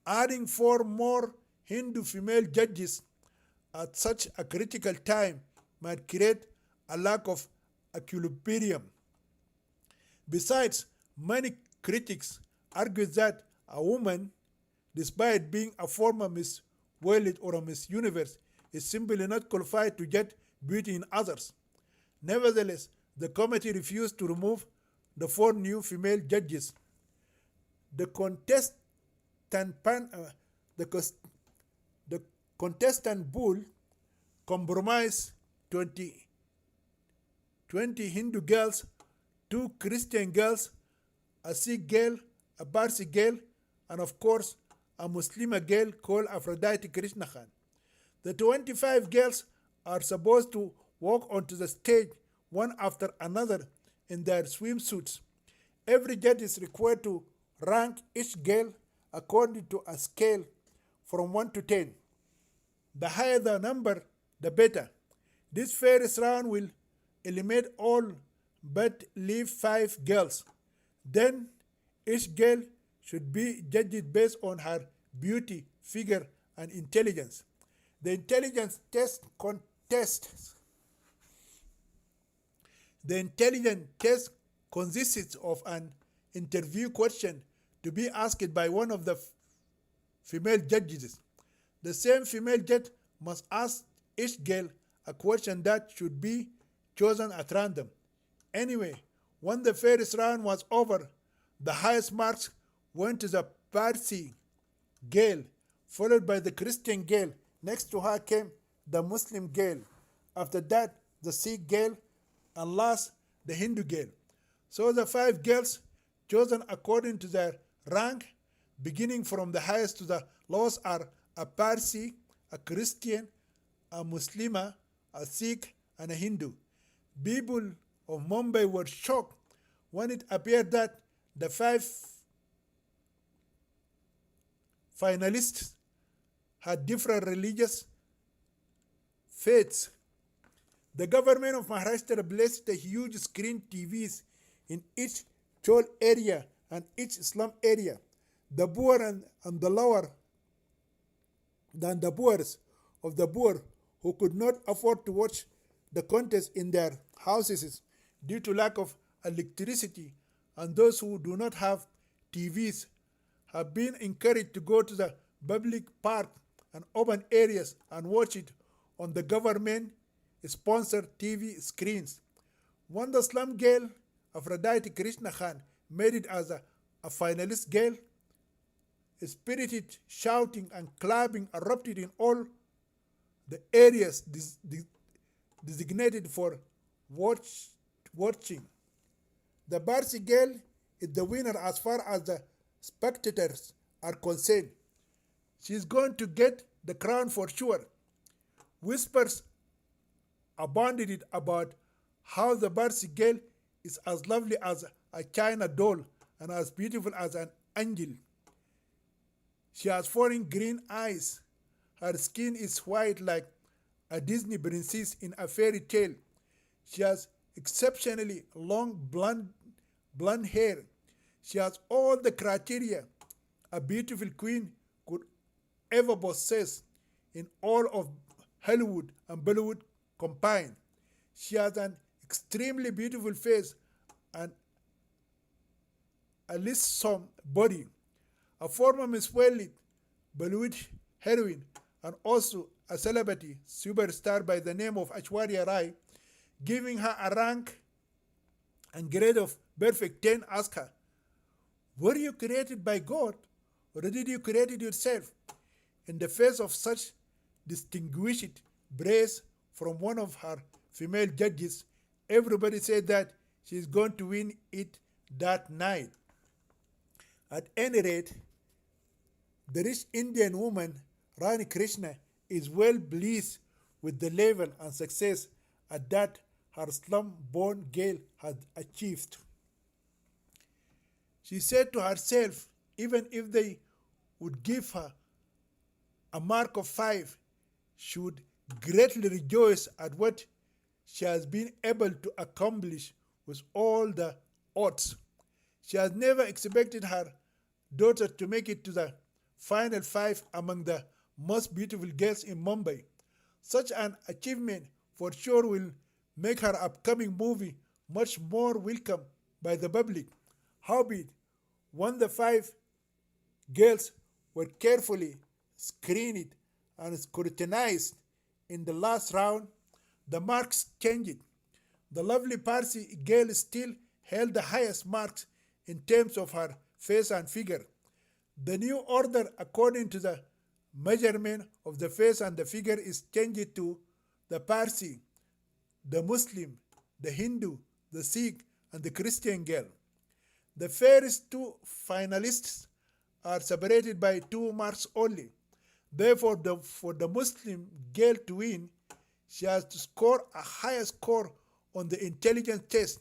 Adding 4 more Hindu female judges at such a critical time might create a lack of equilibrium. Besides, many critics argue that a woman, despite being a former Miss World or a Miss Universe, is simply not qualified to judge beauty in others. Nevertheless, the committee refused to remove the 4 new female judges. The contestant pool comprised 20 Hindu girls, 2 Christian girls, a Sikh girl, a Parsi girl, and of course a Muslima girl called Aphrodite Krishna Khan. The 25 girls are supposed to walk onto the stage one after another in their swimsuits. Every judge is required to rank each girl according to a scale from 1 to 10. The higher the number, the better. This first round will eliminate all but leave 5 girls. Then each girl should be judged based on her beauty, figure, and intelligence. The intelligence test consists of an interview question to be asked by one of the female judges. The same female judge must ask each girl a question that should be chosen at random. Anyway, when the first round was over, the highest marks went to the Parsi girl, followed by the Christian girl. Next to her came the Muslim girl. After that, the Sikh girl, and last, the Hindu girl. So the 5 girls chosen according to their rank, beginning from the highest to the lowest, are a Parsi, a Christian, a Muslima, a Sikh, and a Hindu. People of Mumbai were shocked when it appeared that the 5 finalists had different religious faiths. The government of Maharashtra placed the huge screen TVs in each chol area and each slum area. The poor and the lower than the poorest of the poor who could not afford to watch the contest in their houses due to lack of electricity, and those who do not have TVs have been encouraged to go to the public park and urban areas and watch it on the government sponsored TV screens. When the slum girl Aphrodite Krishna Khan made it as a finalist girl, spirited shouting and clapping erupted in all the areas designated for watching. The Barsi girl is the winner as far as the spectators are concerned. She is going to get the crown for sure. Whispers abounded about how the Barsi girl is as lovely as a China doll and as beautiful as an angel. She has foreign green eyes. Her skin is white like a Disney princess in a fairy tale. She has exceptionally long blonde hair. She has all the criteria a beautiful queen could ever possess in all of Hollywood and Bollywood combined. She has an extremely beautiful face and a lissome body. A former Miss World, Bollywood heroine, and also a celebrity superstar by the name of Aishwarya Rai, giving her a rank and grade of perfect 10, asked her, "Were you created by God or did you create it yourself?" In the face of such distinguished praise from one of her female judges, everybody said that she is going to win it that night. At any rate, the rich Indian woman Rani Krishna is well pleased with the level and success at that her slum-born girl had achieved. She said to herself, even if they would give her a mark of 5, she would greatly rejoice at what she has been able to accomplish with all the odds. She has never expected her daughter to make it to the final 5 among the most beautiful girls in Mumbai. Such an achievement for sure will make her upcoming movie much more welcome by the public. Howbeit, when the 5 girls were carefully screened and scrutinized in the last round, the marks changed. The lovely Parsi girl still held the highest marks in terms of her face and figure. The new order, according to the measurement of the face and the figure, is changed to the Parsi, the Muslim, the Hindu, the Sikh, and the Christian girl. The first 2 finalists are separated by 2 marks only. Therefore, for the Muslim girl to win, she has to score a higher score on the intelligence test.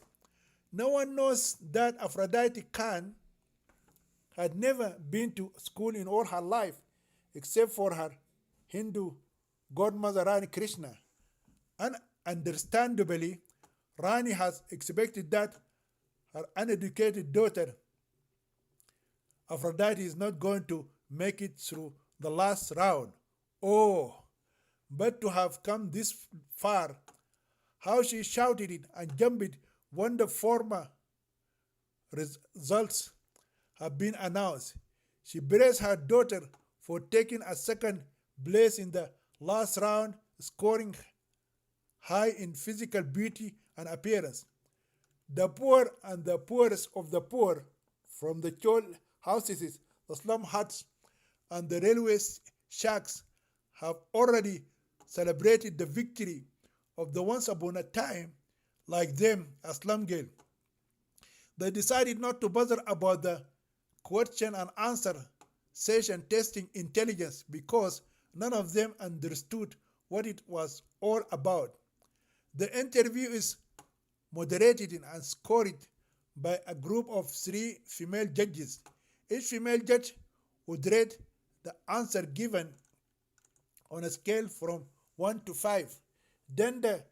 No one knows that Aphrodite Khan had never been to school in all her life except for her Hindu godmother Rani Krishna. And understandably, Rani has expected that her uneducated daughter Aphrodite is not going to make it through the last round. Oh, but to have come this far, how she shouted it and jumped when the former results have been announced. She praised her daughter for taking a second place in the last round, scoring high in physical beauty and appearance. The poor and the poorest of the poor, from the chol houses, the slum huts, and the railway shacks, have already celebrated the victory of the once upon a time, like them, a slum girl. They decided not to bother about the question and answer session testing intelligence because none of them understood what it was all about. The interview is moderated and scored by a group of 3 female judges. Each female judge would rate the answer given on a scale from 1 to 5. Then the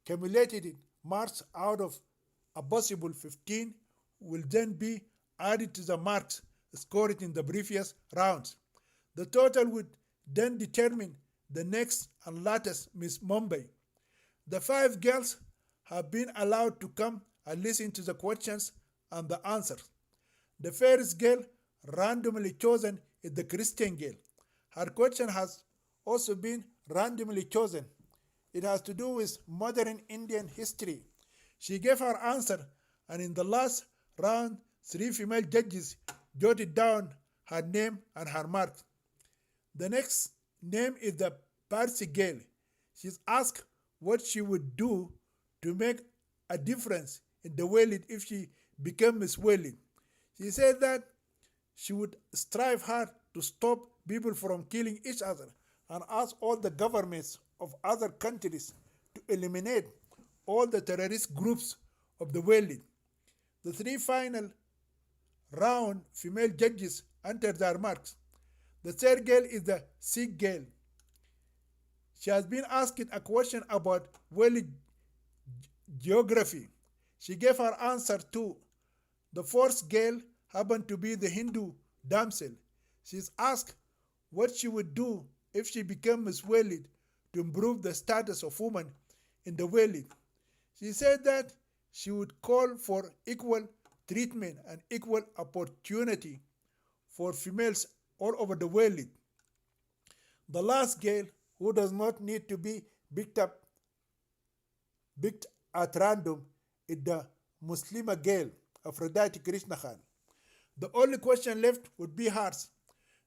cumulated marks out of a possible 15 will then be added to the marks scored in the previous rounds. The total would then determine the next and latest Miss Mumbai. The 5 girls have been allowed to come and listen to the questions and the answers. The first girl randomly chosen is the Christian girl. Her question has also been randomly chosen. It has to do with modern Indian history. She gave her answer, and in the last round, 3 female judges jotted down her name and her marks. The next name is the Parsi girl. She's asked what she would do to make a difference in the world if she became Miss World. She said that she would strive hard to stop people from killing each other and ask all the governments of other countries to eliminate all the terrorist groups of the world. The 3 final round female judges entered their marks. The third girl is the Sikh girl. She has been asked a question about world geography. She gave her answer too. The fourth girl happened to be the Hindu damsel. She's asked what she would do if she became Miss World to improve the status of women in the world. She said that she would call for equal treatment and equal opportunity for females all over the world. The last girl, who does not need to be picked at random, is the Muslima girl, Aphrodite Krishna Khan. The only question left would be hers.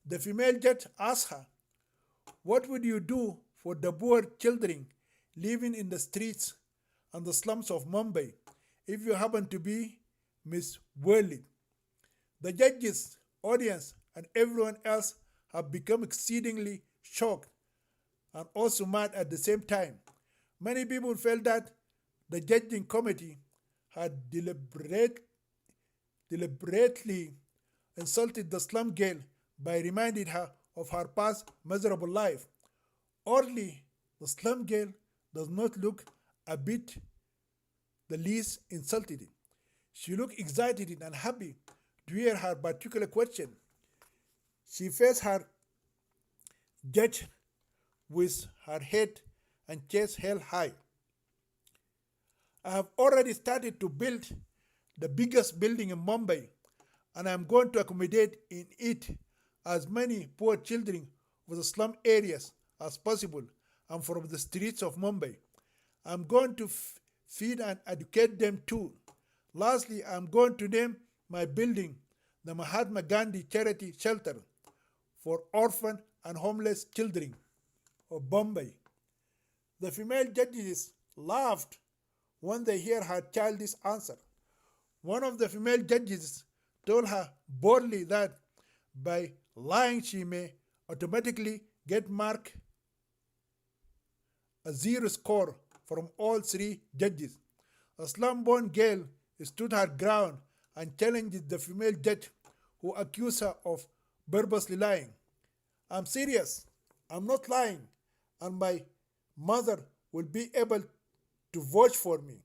The female judge asked her, "What would you do for the poor children living in the streets and the slums of Mumbai if you happen to be Miss World?" The judges, audience, and everyone else have become exceedingly shocked and also mad at the same time. Many people felt that the judging committee had deliberately insulted the slum girl by reminding her of her past miserable life. Oddly, the slum girl does not look a bit the least insulted. She looked excited and happy to hear her particular question. She faced her judge with her head and chest held high. "I have already started to build the biggest building in Mumbai, and I am going to accommodate in it as many poor children of the slum areas as possible and from the streets of Mumbai. I am going to feed and educate them too. Lastly, I am going to name my building the Mahatma Gandhi Charity Shelter for orphan and homeless children of Bombay." The female judges laughed when they heard her childish answer. One of the female judges told her boldly that by lying she may automatically get marked a 0 score from all 3 judges. A slum-born girl stood her ground and challenged the female judge, who accused her of purposely lying. "I'm serious. I'm not lying, and my mother will be able to vouch for me."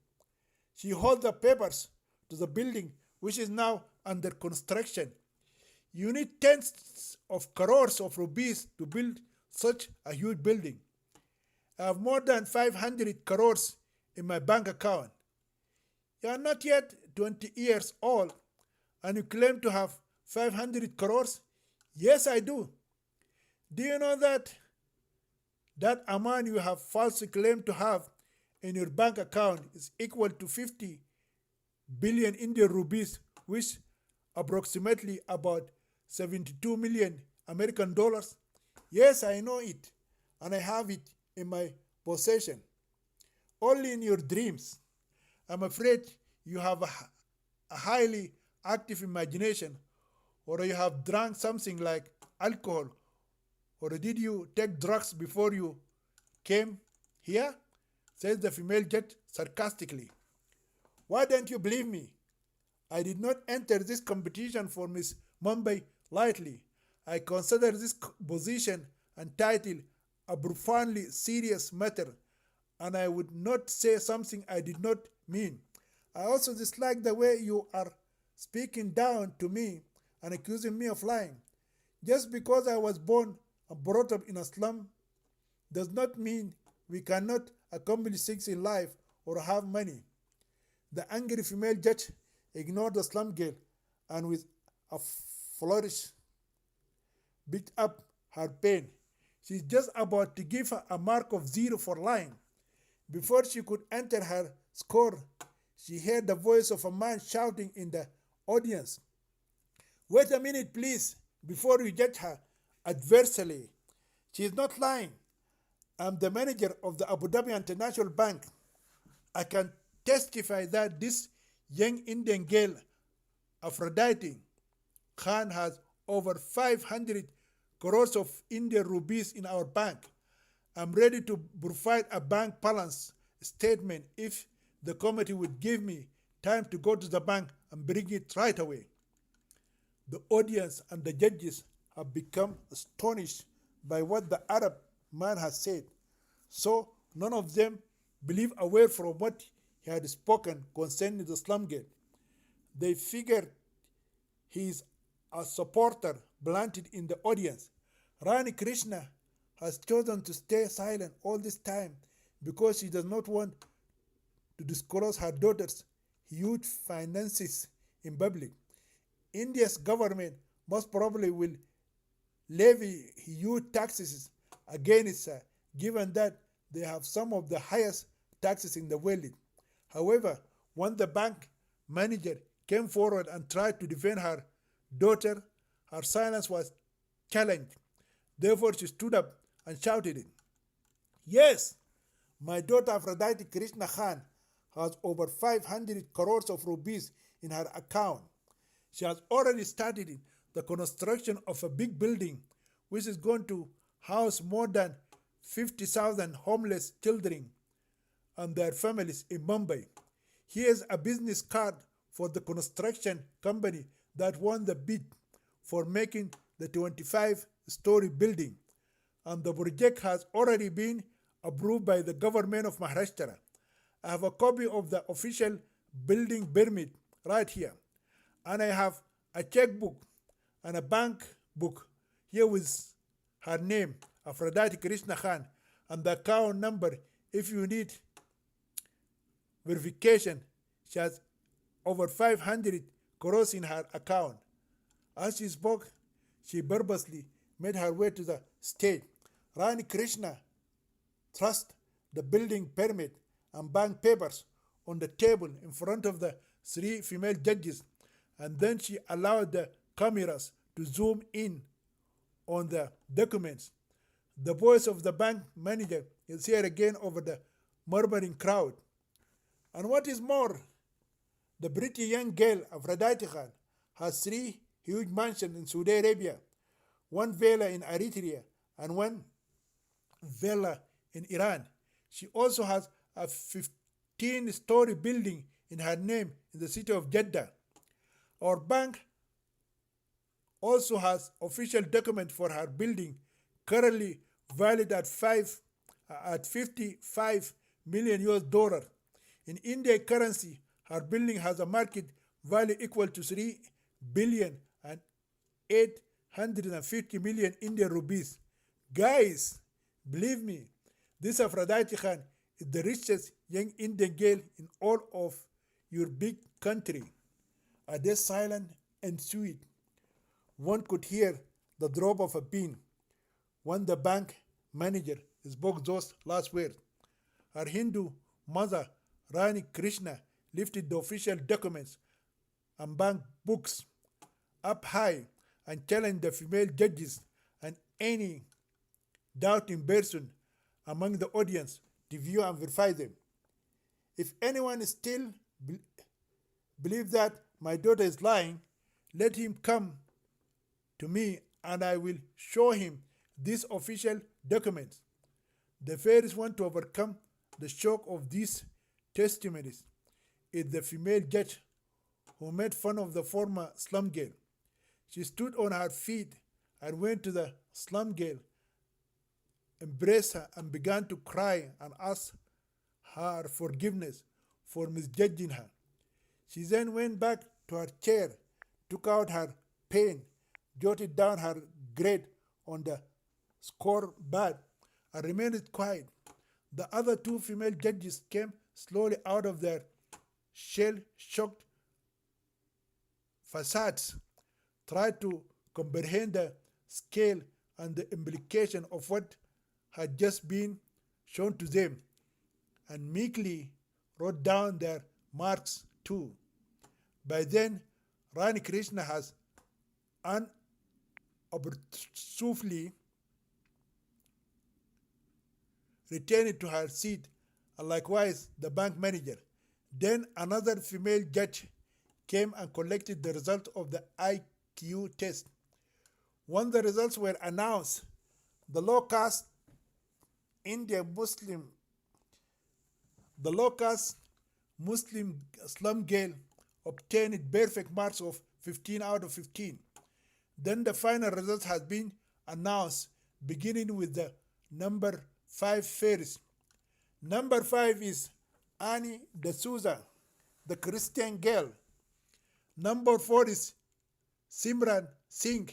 She held the papers to the building, which is now under construction. "You need tens of crores of rupees to build such a huge building. I have more than 500 crores in my bank account. You are not yet 20 years old, and you claim to have 500 crores? Yes, I do. Do you know that that amount you have falsely claimed to have in your bank account is equal to 50 billion Indian rupees, which approximately about 72 million American dollars? Yes, I know it, and I have it in my possession. Only in your dreams. I'm afraid you have a highly active imagination, or you have drunk something like alcohol, or did you take drugs before you came here?" says the female judge sarcastically. "Why don't you believe me? I did not enter this competition for Miss Mumbai lightly. I consider this position and title a profoundly serious matter, and I would not say something I did not mean. I also dislike the way you are speaking down to me and accusing me of lying. Just because I was born and brought up in a slum does not mean we cannot accomplish things in life or have money. The angry female judge ignored the slum girl and with a flourish beat up her pain. She's just about to give her a mark of 0 for lying. Before she could enter her score, she heard the voice of a man shouting in the audience, "Wait a minute, please, before you judge her adversely. She is not lying. I'm the manager of the Abu Dhabi International Bank. I can testify that this young Indian girl, Aphrodite Khan, has over 500 crores of Indian rupees in our bank. I'm ready to provide a bank balance statement if the committee would give me time to go to the bank and bring it right away." The audience and the judges have become astonished by what the Arab man has said, so none of them believe a word from what he had spoken concerning the slum girl. They figured he is a supporter planted in the audience. Rani Krishna has chosen to stay silent all this time because she does not want to disclose her daughter's huge finances in public. India's government most probably will levy huge taxes against her, given that they have some of the highest taxes in the world. However, when the bank manager came forward and tried to defend her daughter, her silence was challenged. Therefore, she stood up and shouted it. "Yes, my daughter Aphrodite Krishna Khan has over 500 crores of rupees in her account. She has already started the construction of a big building which is going to house more than 50,000 homeless children and their families in Mumbai. Here's a business card for the construction company that won the bid for making the 25-story building, and the project has already been approved by the government of Maharashtra. I have a copy of the official building permit right here, and I have a checkbook and a bank book here with her name, Aphrodite Krishna Khan, and the account number if you need verification. She has over 500 crores in her account." As she spoke, she purposely made her way to the stage. Rani Krishna thrust the building permit and bank papers on the table in front of the 3 female judges, and then she allowed the cameras to zoom in on the documents. The voice of the bank manager is here again over the murmuring crowd. "And what is more, the pretty young girl Aphrodite Khan has 3 huge mansions in Saudi Arabia, 1 villa in Eritrea, and 1 villa in Iran. She also has a 15-story building in her name in the city of Jeddah. Our bank also has official document for her building, currently valued at 55 million US dollar. In Indian currency, her building has a market value equal to 3 billion and 850 million Indian rupees. Guys, believe me, this Aphrodite Khan is the richest young Indian girl in all of your big country." A dead silence ensued. One could hear the drop of a pin when the bank manager spoke those last words. Her Hindu mother, Rani Krishna, lifted the official documents and bank books up high and challenged the female judges and any doubting person among the audience to view and verify them. "If anyone still believes that my daughter is lying, let him come to me and I will show him these official documents." The first one to overcome the shock of these testimonies is the female judge who made fun of the former slum girl. She stood on her feet and went to the slum girl, embraced her, and began to cry and ask her forgiveness for misjudging her. She then went back to her chair, took out her pen, jotted down her grade on the scoreboard, and remained quiet. The other two female judges came slowly out of their shell-shocked facades, tried to comprehend the scale and the implication of what had just been shown to them, and meekly wrote down their marks too. By then, Rani Krishna has unobtrusively returned to her seat, and likewise the bank manager. Then another female judge came and collected the result of the IQ test. When the results were announced, the low-caste Indian Muslim, the low-caste Muslim slum girl obtained perfect marks of 15 out of 15. Then the final result has been announced, beginning with the number 5 fairies. Number 5 is Annie D'Souza, the Christian girl. Number 4 is Simran Singh,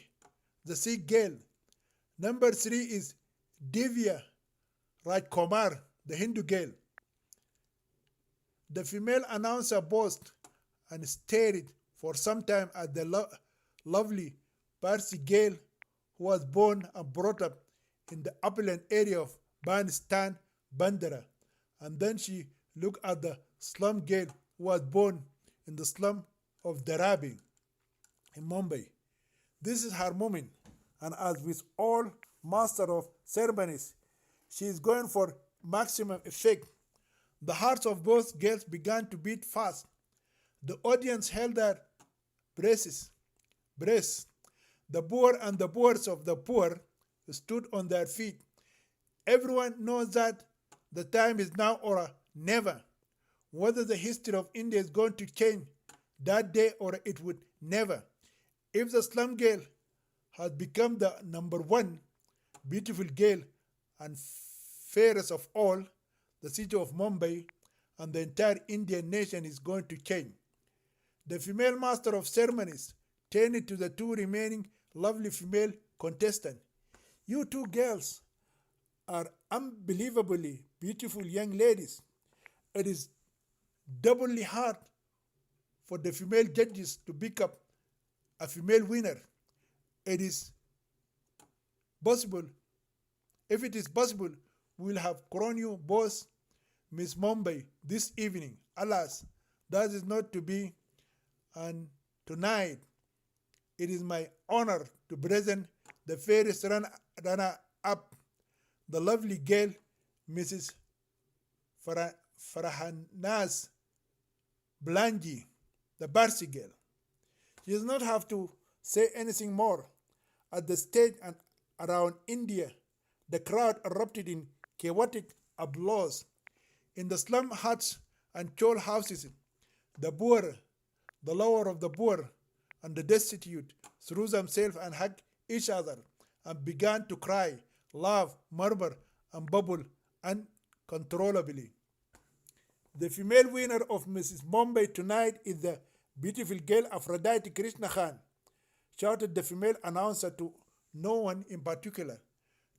the Sikh girl. Number 3 is Divya Rajkumar, the Hindu girl. The female announcer paused and stared for some time at the lovely Parsi girl who was born and brought up in the upland area of Bandstand, Bandara, and then she looked at the slum girl who was born in the slum of Dharabi in Mumbai. This is her moment, and as with all master of ceremonies, she is going for maximum effect. The hearts of both girls began to beat fast. The audience held their breaths. The poor and the poorest of the poor stood on their feet. Everyone knows that the time is now or never. Whether the history of India is going to change that day or it would never. If the slum girl has become the number one beautiful girl and fairest of all, the city of Mumbai and the entire Indian nation is going to change. The female master of ceremonies turned to the two remaining lovely female contestants. You two girls are unbelievably beautiful young ladies. It is doubly hard for the female judges to pick up a female winner. It is possible. If it is possible, we will have crowned you both Miss Mumbai this evening. Alas, that is not to be, and tonight it is my honor to present the fairest runner-up, the lovely girl, Mrs. Farhanaz Blanji, the Parsi girl. She does not have to say anything more. At the stage and around India, the crowd erupted in chaotic applause. In the slum huts and chole houses, the poor, the lower of the poor, and the destitute threw themselves and hugged each other and began to cry, laugh, murmur, and bubble uncontrollably. The female winner of Mrs. Mumbai tonight is the beautiful girl Aphrodite Krishna Khan, shouted the female announcer to no one in particular.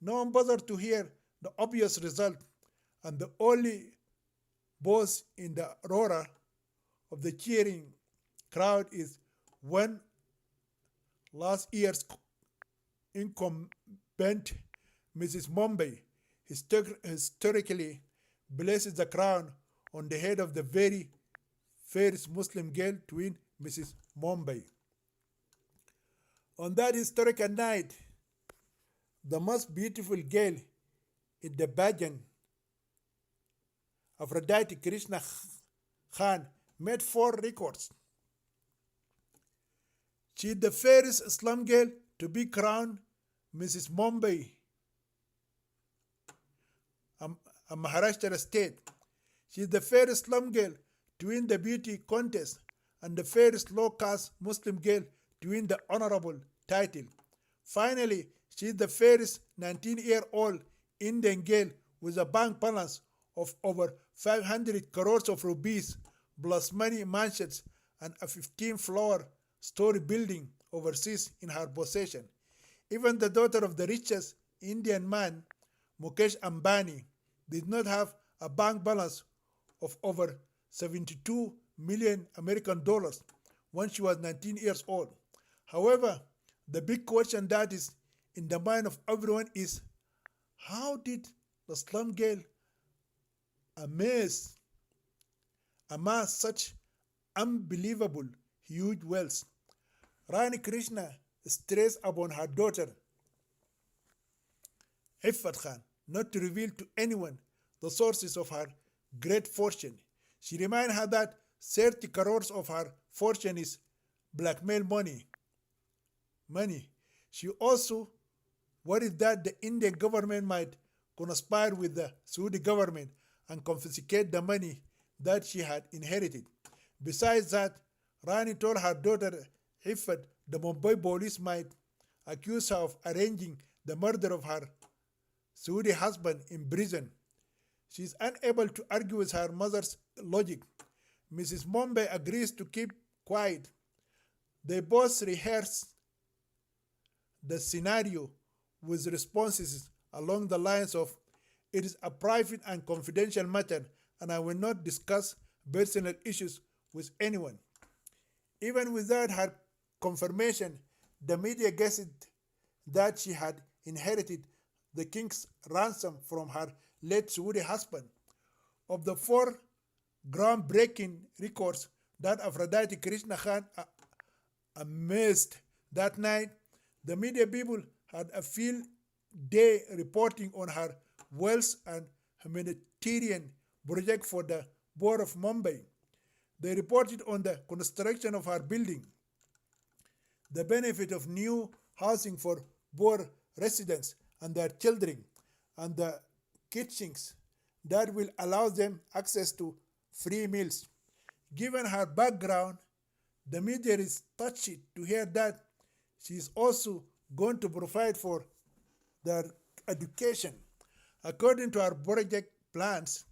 No one bothered to hear the obvious result, and the only voice in the roar of the cheering crowd is when last year's incumbent Mrs. Mumbai historically places the crown on the head of the very fairest Muslim girl to win Mrs. Mumbai. On that historical night, the most beautiful girl in the pageant, Aphrodite Krishna Khan, made 4 records. She is the fairest slum girl to be crowned Mrs. Mumbai, a Maharashtra state. She is the fairest slum girl to win the beauty contest and the fairest low-caste Muslim girl to win the honorable title. Finally, she is the fairest 19-year-old Indian girl with a bank balance of over 500 crores of rupees, plus many mansions and a 15-floor-story building overseas in her possession. Even the daughter of the richest Indian man, Mukesh Ambani, did not have a bank balance of over 72 million American dollars when she was 19 years old. However, the big question that is in the mind of everyone is, how did the slum girl amass such unbelievable huge wealth? Rani Krishna stressed upon her daughter Iffat Khan not to reveal to anyone the sources of her great fortune. She reminded her that 30 crores of her fortune is blackmail money. She also worried that the Indian government might conspire with the Saudi government and confiscate the money that she had inherited. Besides that, Rani told her daughter Iffat the Mumbai police might accuse her of arranging the murder of her Saudi husband in prison. She is unable to argue with her mother's logic. Mrs. Mumbai agrees to keep quiet. They both rehearse the scenario with responses along the lines of, "It is a private and confidential matter, and I will not discuss personal issues with anyone." Even without her confirmation, the media guessed that she had inherited the king's ransom from her late Saudi husband. Of the four groundbreaking records that Aphrodite Krishna Khan amassed that night, the media people had a field day reporting on her wealth and humanitarian project for the Board of Mumbai. They reported on the construction of her building, the benefit of new housing for poor residents and their children, and the kitchens that will allow them access to free meals. Given her background, the media is touched to hear that she is also going to provide for their education. According to her project plans,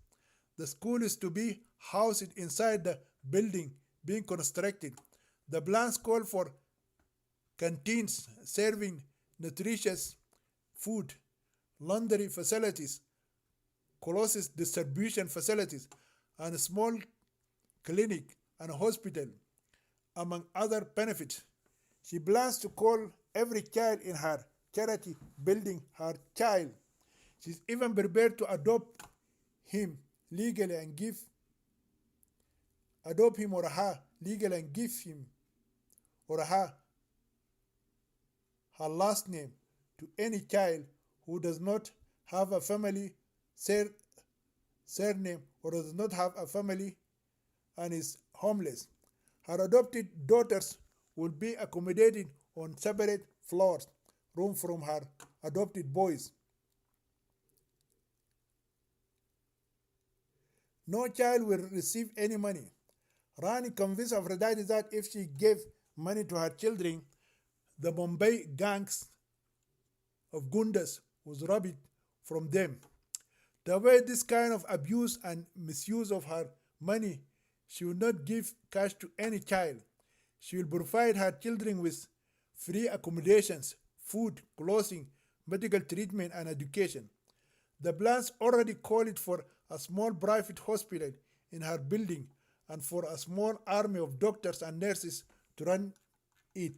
the school is to be housed inside the building being constructed. The plans call for canteens serving nutritious food, laundry facilities, clothes distribution facilities, and a small clinic and hospital, among other benefits. She plans to call every child in her charity building her child. She's even prepared to adopt him legally and adopt him or her legally and give him or her last name to any child who does not have a family surname or does not have a family and is homeless. Her adopted daughters will be accommodated on separate floors, room from her adopted boys. No child will receive any money. Rani convinced Aphrodite that if she gave money to her children, the Mumbai gangs of Gundas would rob it from them. To avoid this kind of abuse and misuse of her money, she will not give cash to any child. She will provide her children with free accommodations, food, clothing, medical treatment, and education. The plans already called for a small private hospital in her building and for a small army of doctors and nurses to run it.